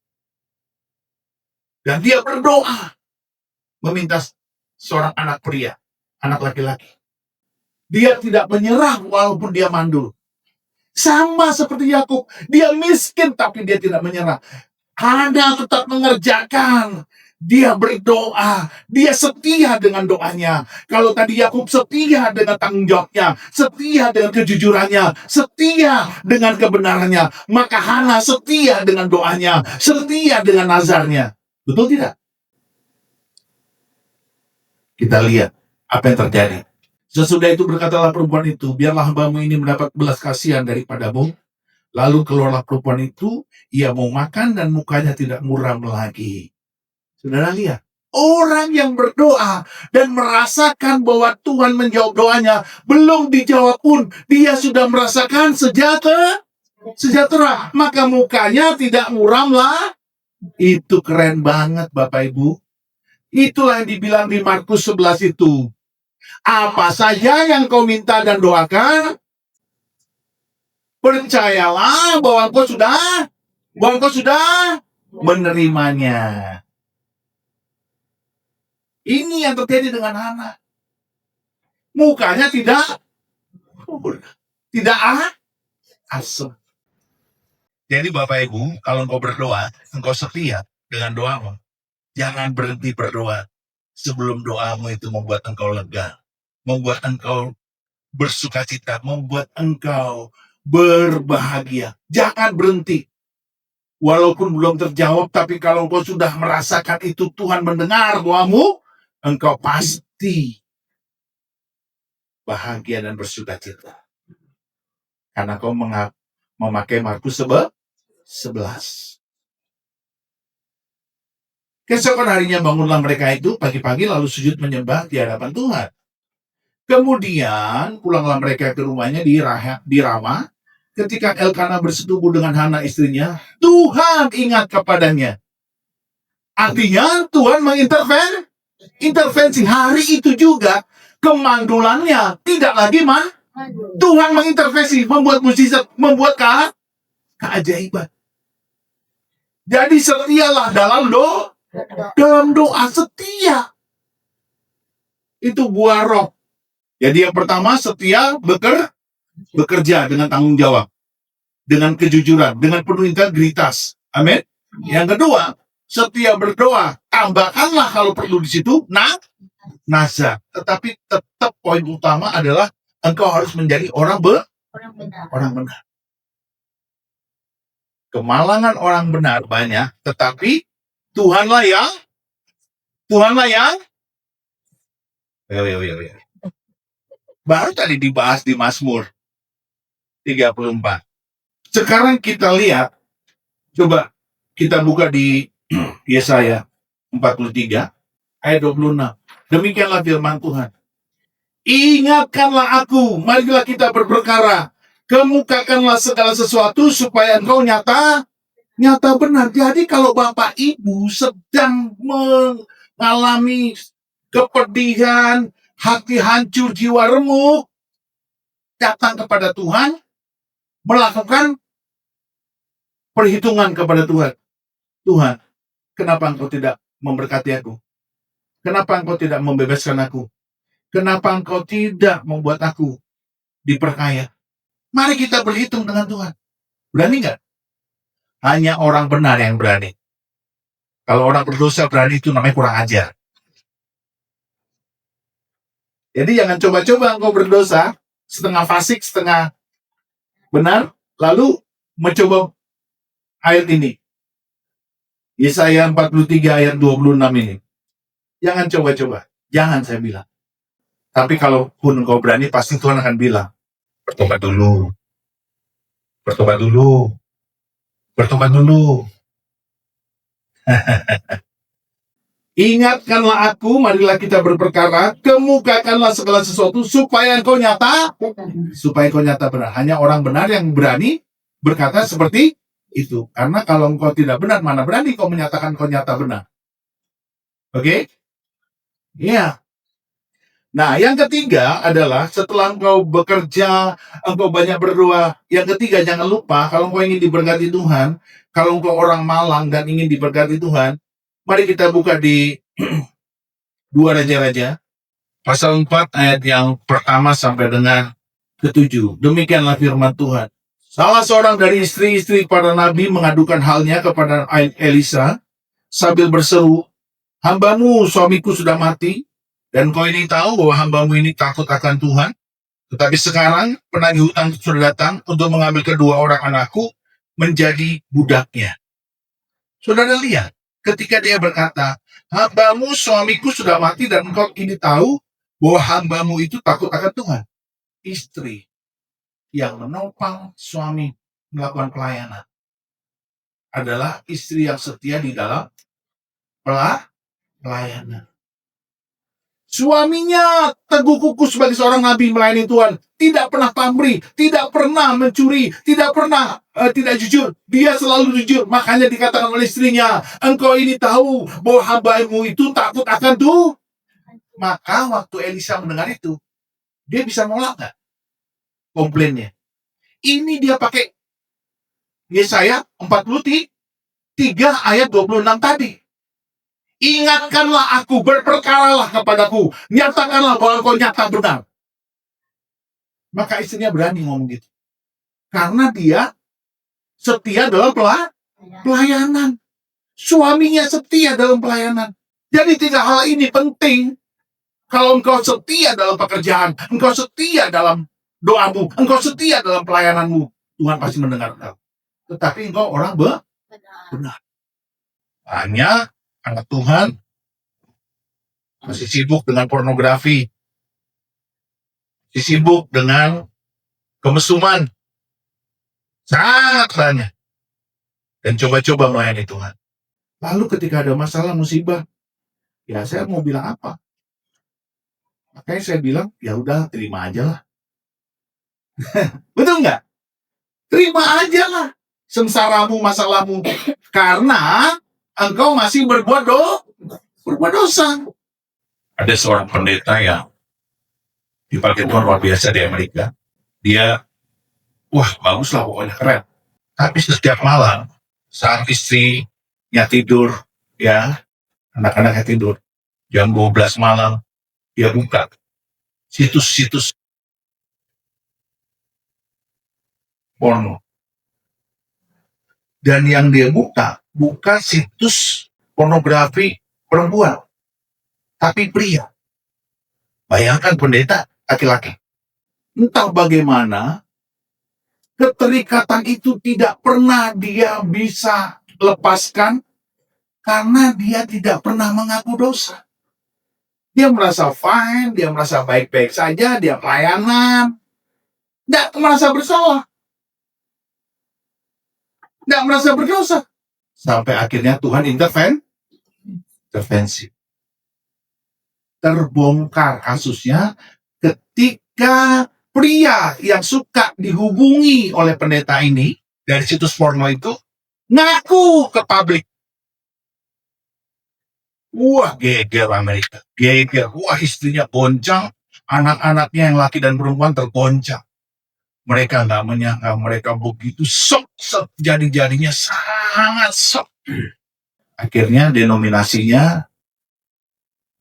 Dan dia berdoa meminta seorang anak pria, anak laki-laki. Dia tidak menyerah walaupun dia mandul. Sama seperti Yakub, dia miskin tapi dia tidak menyerah. Hana tetap mengerjakan. Dia berdoa, dia setia dengan doanya. Kalau tadi Yakub setia dengan tanggung jawabnya, setia dengan kejujurannya, setia dengan kebenarannya, maka Hana setia dengan doanya, setia dengan nazarnya. Betul tidak? Kita lihat apa yang terjadi. Sesudah itu berkatalah perempuan itu, biarlah hambamu ini mendapat belas kasihan daripadamu. Lalu keluarlah perempuan itu, ia mau makan dan mukanya tidak muram lagi. Saudara lihat, orang yang berdoa dan merasakan bahwa Tuhan menjawab doanya, belum dijawab pun, dia sudah merasakan sejahtera. Maka mukanya tidak muram lah. Itu keren banget Bapak Ibu. Itulah yang dibilang di Markus 11 itu. Apa saja yang kau minta dan doakan, percayalah bahwa engkau sudah menerimanya. Ini yang terjadi dengan Hana. Mukanya tidak asem. Jadi Bapak Ibu, kalau engkau berdoa, engkau setia dengan doamu. Jangan berhenti berdoa sebelum doamu itu membuat engkau lega, membuat engkau bersukacita, membuat engkau berbahagia. Jangan berhenti. Walaupun belum terjawab, tapi kalau engkau sudah merasakan itu Tuhan mendengar doamu, engkau pasti bahagia dan bersukacita. Karena kau memakai Markus 11. Keesokan harinya bangunlah mereka itu pagi-pagi lalu sujud menyembah di hadapan Tuhan. Kemudian pulanglah mereka ke rumahnya di Rama. Ketika Elkana bersetubuh dengan Hana istrinya, Tuhan ingat kepadanya. Artinya Tuhan mengintervensi. Hari itu juga kemandulannya tidak lagi Tuhan mengintervensi, membuat mukjizat, membuat keajaiban. Jadi setialah dalam doa setia. Itu buah roh. Jadi yang pertama setia bekerja dengan tanggung jawab, dengan kejujuran, dengan penuh integritas. Amin. Yang kedua, setia berdoa. Tambahkanlah kalau perlu di situ nazar. Tetapi tetap poin utama adalah engkau harus menjadi orang benar. Kemalangan orang benar banyak, tetapi Tuhanlah yang baru tadi dibahas di Mazmur 34. Sekarang kita lihat, coba kita buka di Yesaya 43 ayat 26. Demikianlah firman Tuhan. Ingatkanlah aku, marilah kita berperkara. Kemukakanlah segala sesuatu supaya engkau nyata benar. Jadi kalau Bapak Ibu sedang mengalami kepedihan, hati hancur, jiwa remuk, datang kepada Tuhan, melakukan perhitungan kepada Tuhan. Tuhan, kenapa engkau tidak memberkati aku? Kenapa engkau tidak membebaskan aku? Kenapa engkau tidak membuat aku diperkaya? Mari kita berhitung dengan Tuhan. Berani nggak? Hanya orang benar yang berani. Kalau orang berdosa berani itu namanya kurang ajar. Jadi jangan coba-coba engkau berdosa, setengah fasik, setengah benar, lalu mencoba ayat ini. Yesaya 43 ayat 26 ini. Jangan coba-coba. Jangan saya bilang. Tapi kalau pun engkau berani, pasti Tuhan akan bilang, bertobat dulu. Ingatkanlah aku, marilah kita berperkara, kemukakanlah segala sesuatu supaya engkau nyata benar. Hanya orang benar yang berani berkata seperti itu. Karena kalau engkau tidak benar, mana berani kau menyatakan kau nyata benar. Oke? Iya. Nah, yang ketiga adalah setelah engkau bekerja, engkau banyak berdoa. Yang ketiga, jangan lupa kalau engkau ingin diberkati Tuhan, kalau engkau orang Malang dan ingin diberkati Tuhan, mari kita buka di 2 Raja-Raja, pasal 4 ayat yang pertama sampai dengan ke-7. Demikianlah firman Tuhan. Salah seorang dari istri-istri para nabi mengadukan halnya kepada Elisa sambil berseru, hambamu suamiku sudah mati, dan kau ini tahu bahwa hambamu ini takut akan Tuhan. Tetapi sekarang penagih hutang sudah datang untuk mengambil kedua orang anakku menjadi budaknya. Saudara lihat, ketika dia berkata, hambamu suamiku sudah mati dan engkau ini tahu bahwa hambamu itu takut akan Tuhan. Istri yang menopang suami melakukan pelayanan adalah istri yang setia di dalam pelayanan. Suaminya teguh kukuh sebagai seorang nabi melayani Tuhan, tidak pernah pamrih, tidak pernah mencuri, tidak pernah tidak jujur. Dia selalu jujur. Makanya dikatakan oleh istrinya, engkau ini tahu bahwa hambamu itu takut akan Tuhan. Maka waktu Elisa mendengar itu, dia bisa nolak nggak komplainnya? Ini dia pakai Yesaya 43 ayat 26 tadi. Ingatkanlah aku, berperkaralah kepadaku, nyatakanlah bahwa kau nyata benar. Maka istrinya berani ngomong gitu. Karena dia setia dalam pelayanan. Suaminya setia dalam pelayanan. Jadi 3 hal ini penting. Kalau engkau setia dalam pekerjaan, engkau setia dalam doamu, engkau setia dalam pelayananmu, Tuhan pasti mendengar engkau. Tetapi engkau orang benar. Hanya anak Tuhan masih sibuk dengan pornografi, masih sibuk dengan kemesuman, sangat banyak, dan coba-coba melayani Tuhan. Lalu ketika ada masalah musibah, ya saya mau bilang apa? Makanya saya bilang, ya udah terima aja lah. Betul nggak? Terima aja lah sengsaramu, masalahmu, karena engkau masih berbuat dosa. Ada seorang pendeta yang dipakai Tuhan luar biasa di Amerika. Dia, wah bagus lah pokoknya, keren. Tapi setiap malam saat istrinya tidur, ya anak-anaknya tidur, jam 12 malam dia buka situs-situs porno. Dan yang dia buka situs pornografi perempuan, tapi pria. Bayangkan pendeta laki-laki. Entah bagaimana keterikatan itu tidak pernah dia bisa lepaskan karena dia tidak pernah mengaku dosa. Dia merasa fine, dia merasa baik-baik saja, dia pelayanan, tidak merasa bersalah, tidak merasa berdosa. Sampai akhirnya Tuhan intervensi. Terbongkar kasusnya ketika pria yang suka dihubungi oleh pendeta ini dari situs porno itu ngaku ke publik. Wah, geger Amerika. Geger. Wah, istrinya goncang, anak-anaknya yang laki dan perempuan tergoncang. Mereka nggak menyangka mereka begitu sok jari-jarinya sangat sok. Akhirnya denominasinya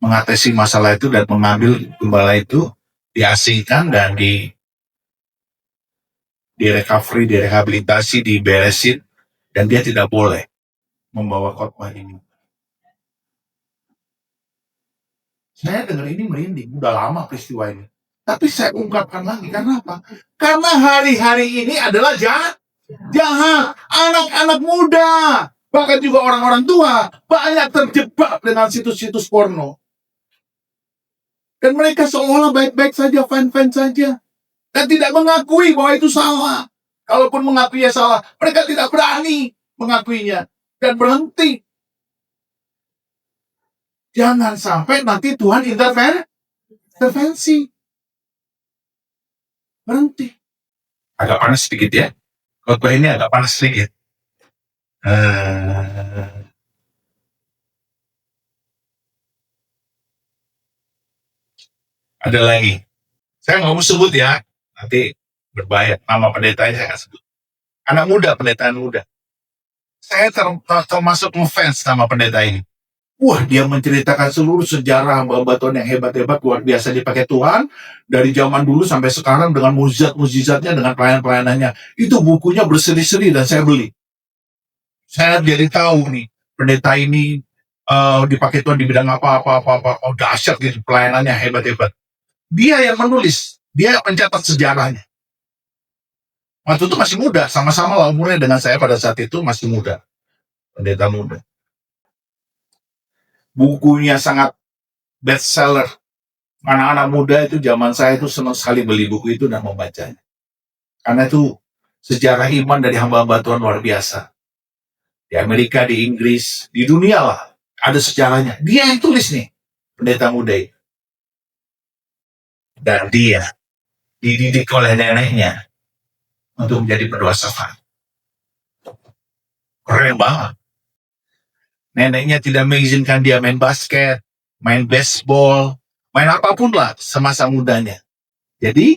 mengatasi masalah itu dan mengambil gembala itu, diasingkan dan di recovery, direhabilitasi, diberesin, dan dia tidak boleh membawa khotbah ini. Saya dengar ini merinding, udah lama peristiwa ini. Tapi saya ungkapkan lagi, karena apa? Karena hari-hari ini adalah jahat. Anak-anak muda, bahkan juga orang-orang tua, banyak terjebak dengan situs-situs porno. Dan mereka seolah baik-baik saja, fine-fine saja. Dan tidak mengakui bahwa itu salah. Kalaupun mengakuinya salah, mereka tidak berani mengakuinya. Dan berhenti. Jangan sampai nanti Tuhan intervensi. Berhenti. Agak panas sedikit ya. Khotbah ini agak panas sedikit. Ada lagi. Saya nggak mau sebut ya. Nanti berbahaya. Nama pendetanya saya nggak sebut. Anak muda, pendetaan muda. Saya termasuk ngefans sama pendeta ini. Wah, dia menceritakan seluruh sejarah hamba Tuhan yang hebat-hebat, luar biasa dipakai Tuhan. Dari zaman dulu sampai sekarang dengan mukjizat-mukjizatnya, dengan pelayan-pelayanannya. Itu bukunya berseri-seri dan saya beli. Saya jadi tahu nih, pendeta ini dipakai Tuhan di bidang apa. Oh, dahsyat gitu, pelayanannya hebat-hebat. Dia yang menulis, dia mencatat sejarahnya. Waktu itu masih muda, sama-sama lah umurnya dengan saya pada saat itu masih muda. Pendeta muda. Bukunya sangat bestseller. Anak-anak muda itu zaman saya itu senang sekali beli buku itu dan membacanya. Karena itu sejarah iman dari hamba-hamba Tuhan luar biasa. Di Amerika, di Inggris, di dunia lah ada sejarahnya. Dia yang tulis nih, pendeta muda itu. Dan dia dididik oleh neneknya untuk menjadi pendoa syafaat. Keren banget. Neneknya tidak mengizinkan dia main basket, main baseball, main apapun lah semasa mudanya. Jadi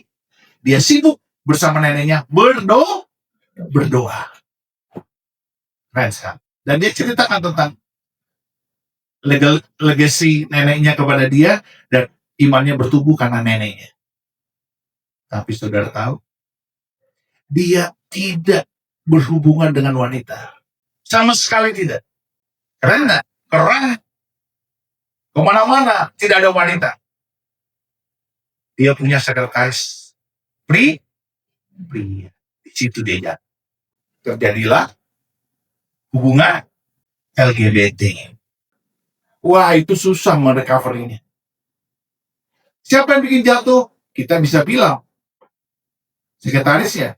dia sibuk bersama neneknya berdoa. Keren sekali. Dan dia ceritakan tentang legacy neneknya kepada dia dan imannya bertumbuh karena neneknya. Tapi saudara tahu, dia tidak berhubungan dengan wanita. Sama sekali tidak. Keren nggak? Keren. Kemana-mana tidak ada wanita. Dia punya sekretaris pria. Di situ dia terjadilah hubungan LGBT. Wah, itu susah merecovery-nya. Siapa yang bikin jatuh? Kita bisa bilang sekretarisnya.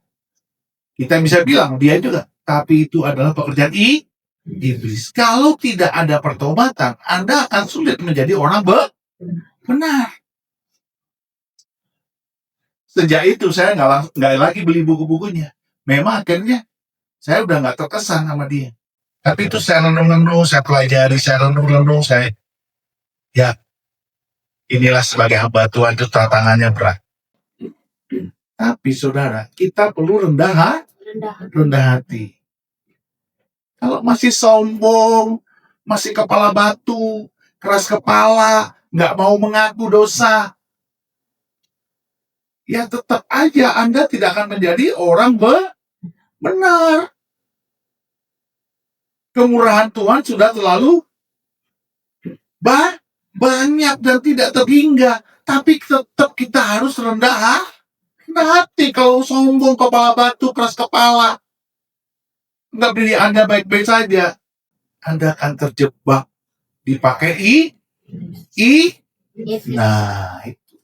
Kita bisa bilang dia juga. Tapi itu adalah pekerjaan iblis. Kalau tidak ada pertobatan, Anda akan sulit menjadi orang benar. Sejak itu saya nggak lagi beli buku-bukunya. Memang akhirnya saya udah nggak terkesan sama dia. Tapi itu saya renung-renung, saya pelajari, saya renung-renung, saya ya inilah sebagai hamba Tuhan itu tantangannya berat. Tapi saudara, kita perlu rendah hati. Kalau masih sombong, masih kepala batu, keras kepala, nggak mau mengaku dosa, ya tetap aja Anda tidak akan menjadi orang benar. Kemurahan Tuhan sudah terlalu banyak dan tidak terhingga. Tapi tetap kita harus rendah hati. Kalau sombong, kepala batu, keras kepala, nggak beli Anda baik-baik saja, Anda akan terjebak dipakai nah itu.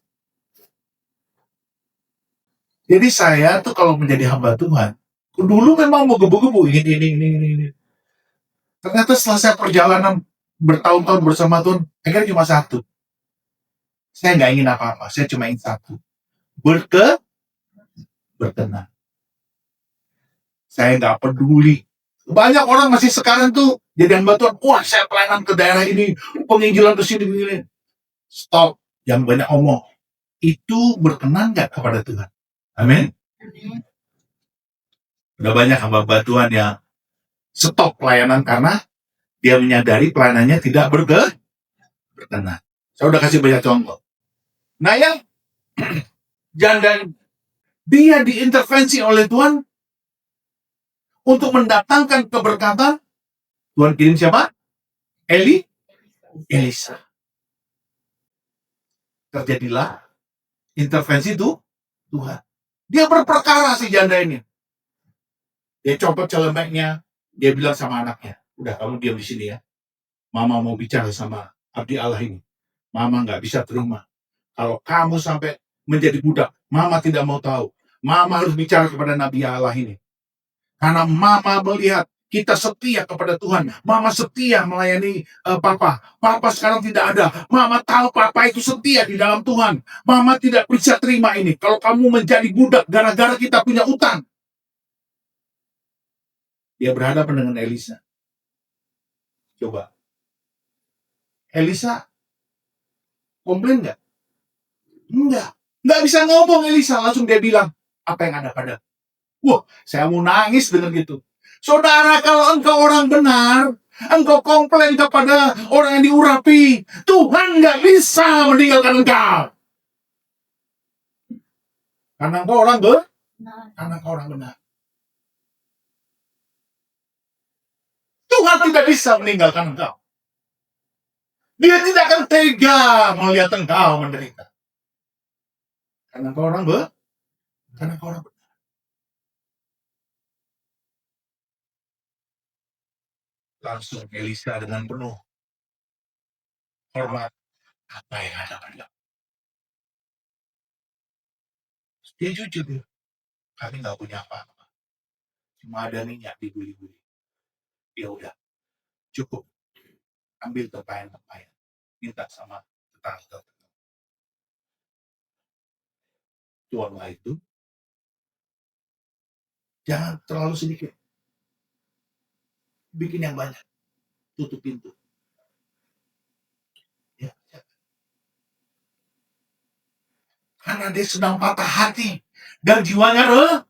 Jadi saya tuh kalau menjadi hamba Tuhan, dulu memang mau gebu-gebu ini. Ternyata setelah saya perjalanan bertahun-tahun bersama Tuhan, akhirnya cuma satu. Saya nggak ingin apa-apa, saya cuma ingin satu. Berkenan. Saya nggak peduli. Banyak orang masih sekarang tuh jadi hamba Tuhan. Wah, saya pelayanan ke daerah ini, penginjilan ke sini begini. Stop, yang banyak omong. Itu berkenan nggak kepada Tuhan? Amin. Udah banyak hamba Tuhan yang stop pelayanan karena dia menyadari pelayanannya tidak berkenan. Saya udah kasih banyak contoh. Nah, yang janda dia diintervensi oleh Tuhan untuk mendatangkan keberkatan. Tuhan kirim siapa? Elisa. Terjadilah intervensi itu Tuhan. Dia berperkara si janda ini. Dia copot celemeknya, dia bilang sama anaknya, udah kamu diam di sini ya. Mama mau bicara sama abdi Allah ini. Mama nggak bisa terima. Kalau kamu sampai menjadi budak, Mama tidak mau tahu. Mama harus bicara kepada Nabi Allah ini. Karena Mama melihat Kita setia kepada Tuhan. Mama setia melayani papa. Papa sekarang tidak ada. Mama tahu papa itu setia di dalam Tuhan. Mama tidak bisa terima ini. Kalau kamu menjadi budak gara-gara kita punya utang. Dia berhadapan dengan Elisa. Coba. Elisa komplain nggak? Enggak. Nggak bisa ngomong Elisa. Langsung dia bilang, apa yang ada pada? Wah, saya mau nangis dengan gitu. Saudara, kalau engkau orang benar, engkau komplain kepada orang yang diurapi, Tuhan nggak bisa meninggalkan engkau. Karena engkau orang karena engkau orang benar. Tuhan tidak bisa meninggalkan engkau. Dia tidak akan tega melihat engkau menderita. Karena engkau orang karena engkau orang benar. Langsung Elisa dengan penuh hormat, apa yang ada pada? Dia jujur, kami nggak punya apa-apa, cuma ada minyak di guli-guli. Ya udah, cukup, ambil tempayan, minta sama tetangga. Tuanglah itu, jangan terlalu sedikit, bikin yang banyak, tutup pintu. Ya. Karena dia sedang patah hati dan jiwanya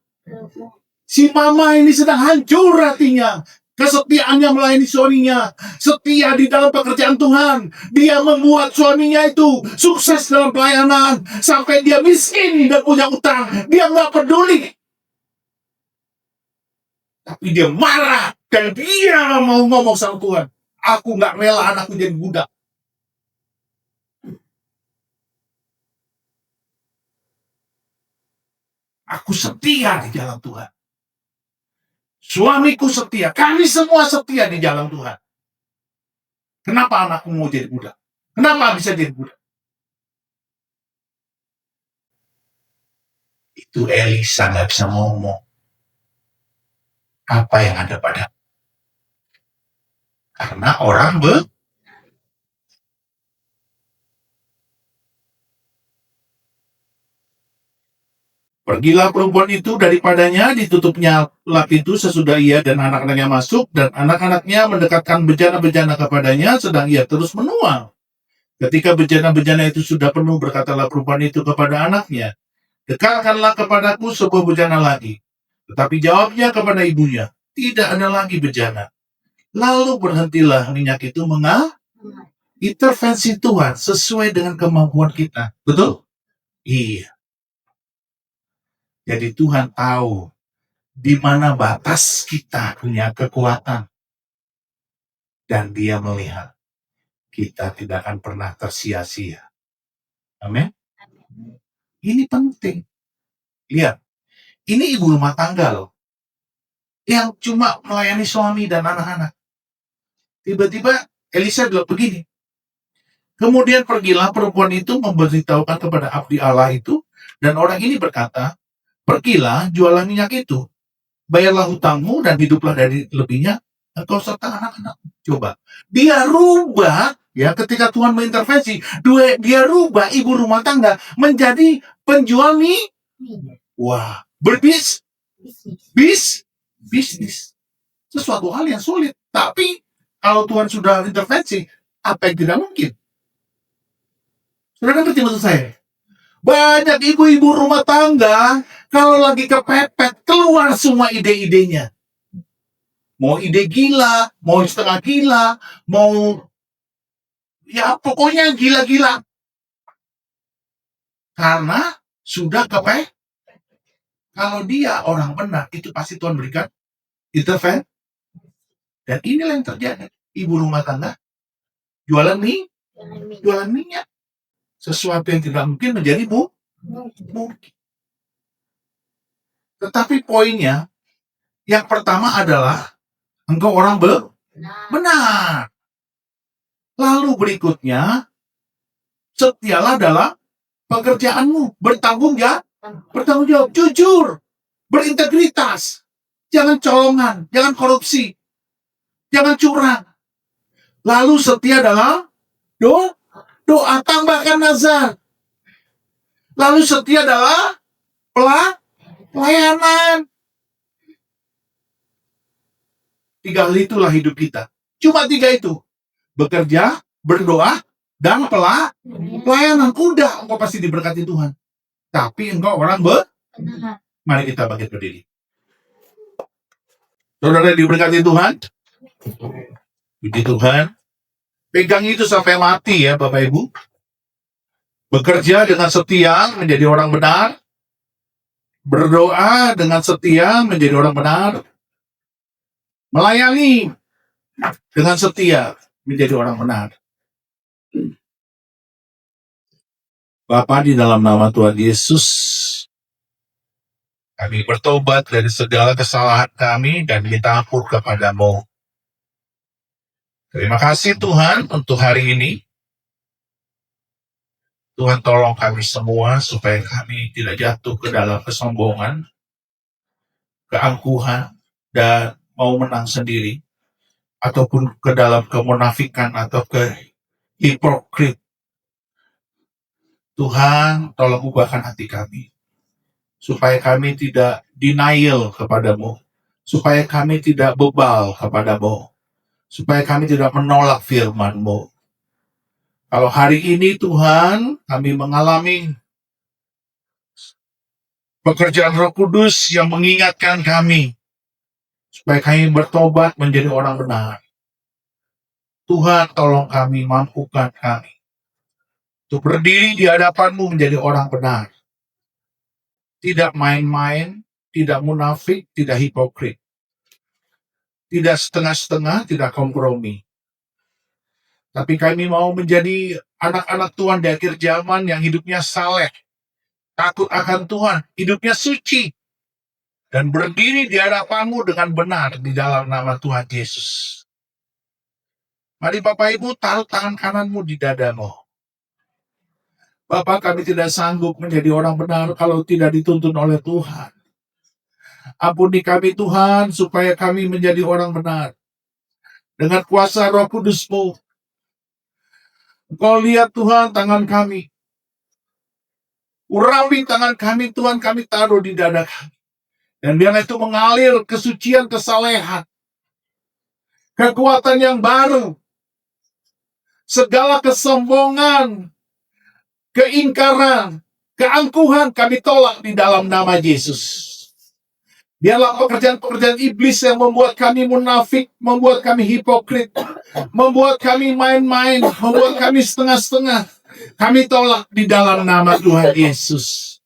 si mama ini sedang hancur hatinya. Kesetiaannya melayani suaminya, setia di dalam pekerjaan Tuhan. Dia membuat suaminya itu sukses dalam pelayanan sampai dia miskin dan punya utang. Dia nggak peduli, tapi dia marah dan dia mau ngomong sama Tuhan, aku nggak rela anakku jadi budak. Aku setia di jalan Tuhan. Suamiku setia, kami semua setia di jalan Tuhan. Kenapa anakku mau jadi budak? Kenapa bisa jadi budak? Itu Elisa nggak bisa ngomong. Apa yang ada pada? Karena orang Pergilah perempuan itu daripadanya, ditutupnya lap itu sesudah ia dan anak-anaknya masuk, dan anak-anaknya mendekatkan bejana-bejana kepadanya, sedang ia terus menuang. Ketika bejana-bejana itu sudah penuh, berkatalah perempuan itu kepada anaknya, dekalkanlah kepadaku sebuah bejana lagi. Tetapi jawabnya kepada ibunya, tidak ada lagi bejana. Lalu berhentilah minyak itu intervensi Tuhan sesuai dengan kemampuan kita. Betul? Iya. Jadi Tuhan tahu di mana batas kita punya kekuatan. Dan dia melihat kita tidak akan pernah tersia-sia. Amin. Ini penting. Lihat, ini ibu rumah tangga loh. Yang cuma melayani suami dan anak-anak. Tiba-tiba Elisa bilang begini. Kemudian pergilah perempuan itu memberitahukan kepada abdi Allah itu. Dan orang ini berkata, pergilah jualan minyak itu. Bayarlah hutangmu dan hiduplah dari lebihnya. Engkau serta anak-anak. Coba. Dia rubah, ya ketika Tuhan mengintervensi. Dia rubah ibu rumah tangga menjadi penjual Wah. Bisnis. Sesuatu hal yang sulit. Tapi kalau Tuhan sudah intervensi, apa yang tidak mungkin? Saudara ngerti maksud saya? Banyak ibu-ibu rumah tangga, kalau lagi kepepet, keluar semua ide-idenya. Mau ide gila, mau setengah gila, mau... Ya pokoknya gila-gila. Karena sudah kepepet. Kalau dia orang benar, itu pasti Tuhan berikan intervensi. Dan inilah yang terjadi. Ibu rumah tangga, jualan minyak. Sesuatu yang tidak mungkin menjadi mungkin. Tetapi poinnya, yang pertama adalah engkau orang benar. Lalu berikutnya, setialah dalam pekerjaanmu, bertanggung jawab, jujur, berintegritas, jangan colongan, jangan korupsi. Jangan curang. Lalu setia dalam doa, tambahkan nazar. Lalu setia dalam pelayanan. 3 hal itulah hidup kita. Cuma 3 itu. Bekerja, berdoa, dan pelayanan. Udah, engkau pasti diberkati Tuhan. Tapi engkau orang Mari kita bangkit berdiri. Saudara diberkati Tuhan. Puji Tuhan. Pegang itu sampai mati ya Bapak Ibu. Bekerja dengan setia menjadi orang benar. Berdoa dengan setia menjadi orang benar. Melayani dengan setia menjadi orang benar. Bapa, di dalam nama Tuhan Yesus, kami bertobat dari segala kesalahan kami dan minta ampun kepadamu. Terima kasih Tuhan untuk hari ini. Tuhan tolong kami semua supaya kami tidak jatuh ke dalam kesombongan, keangkuhan, dan mau menang sendiri. Ataupun ke dalam kemunafikan atau ke hipokrit. Tuhan tolong ubahkan hati kami. Supaya kami tidak denial kepadamu. Supaya kami tidak bebal kepadamu. Supaya kami tidak menolak firman-Mu. Kalau hari ini Tuhan kami mengalami pekerjaan Roh Kudus yang mengingatkan kami. Supaya kami bertobat menjadi orang benar. Tuhan tolong kami, mampukan kami. Untuk berdiri di hadapan-Mu menjadi orang benar. Tidak main-main, tidak munafik, tidak hipokrit. Tidak setengah-setengah, tidak kompromi. Tapi kami mau menjadi anak-anak Tuhan di akhir zaman yang hidupnya saleh, takut akan Tuhan, hidupnya suci, dan berdiri di hadapan-Mu dengan benar di dalam nama Tuhan Yesus. Mari Bapak Ibu taruh tangan kanan-Mu di dada-Mu. Bapak, kami tidak sanggup menjadi orang benar kalau tidak dituntun oleh Tuhan. Ampuni kami Tuhan supaya kami menjadi orang benar. Dengan kuasa Roh Kudus-Mu. Engkau lihat Tuhan tangan kami. Urapi tangan kami Tuhan, kami taruh di dada kami. Dan biarlah itu mengalir kesucian, kesalehan. Kekuatan yang baru. Segala kesombongan, keingkaran, keangkuhan kami tolak di dalam nama Yesus. Biarlah pekerjaan-pekerjaan iblis yang membuat kami munafik, membuat kami hipokrit, membuat kami main-main, membuat kami setengah-setengah. Kami tolak di dalam nama Tuhan Yesus.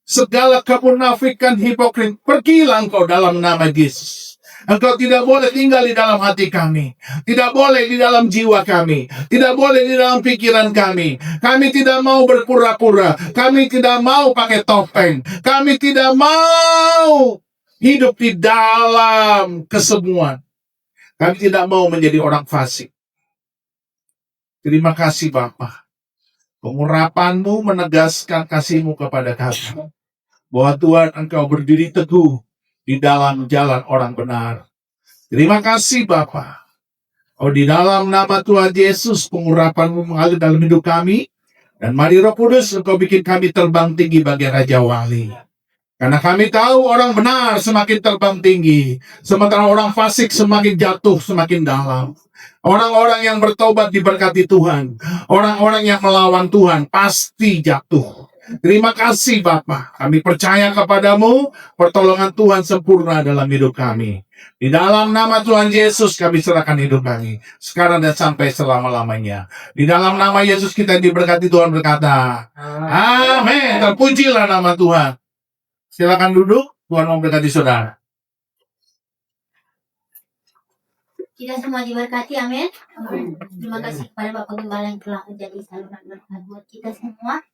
Segala kemunafikan, hipokrit, pergilah engkau dalam nama Yesus. Engkau tidak boleh tinggal di dalam hati kami. Tidak boleh di dalam jiwa kami. Tidak boleh di dalam pikiran kami. Kami tidak mau berpura-pura. Kami tidak mau pakai topeng. Kami tidak mau hidup di dalam kesemuan. Kami tidak mau menjadi orang fasik. Terima kasih Bapa. Pengurapan-Mu menegaskan kasih-Mu kepada kami. Bahwa Tuhan Engkau berdiri teguh di dalam jalan orang benar. Terima kasih Bapa. Oh, di dalam nama Tuhan Yesus, pengurapan-Mu mengalir dalam hidup kami. Dan mari Roh Kudus, Engkau bikin kami terbang tinggi bagi Raja Wali. Karena kami tahu orang benar semakin terbang tinggi. Sementara orang fasik semakin jatuh, semakin dalam. Orang-orang yang bertobat diberkati Tuhan. Orang-orang yang melawan Tuhan pasti jatuh. Terima kasih Bapa. Kami percaya kepadamu, pertolongan Tuhan sempurna dalam hidup kami. Di dalam nama Tuhan Yesus kami serahkan hidup kami. Sekarang dan sampai selama-lamanya. Di dalam nama Yesus kita diberkati, Tuhan berkata. Amin. Terpujilah nama Tuhan. Silakan duduk, Tuhan memberkati saudara. Kita semua diberkati, amin. Terima kasih kepada Bapak Gembala yang telah menjadi saluran berkat buat kita semua.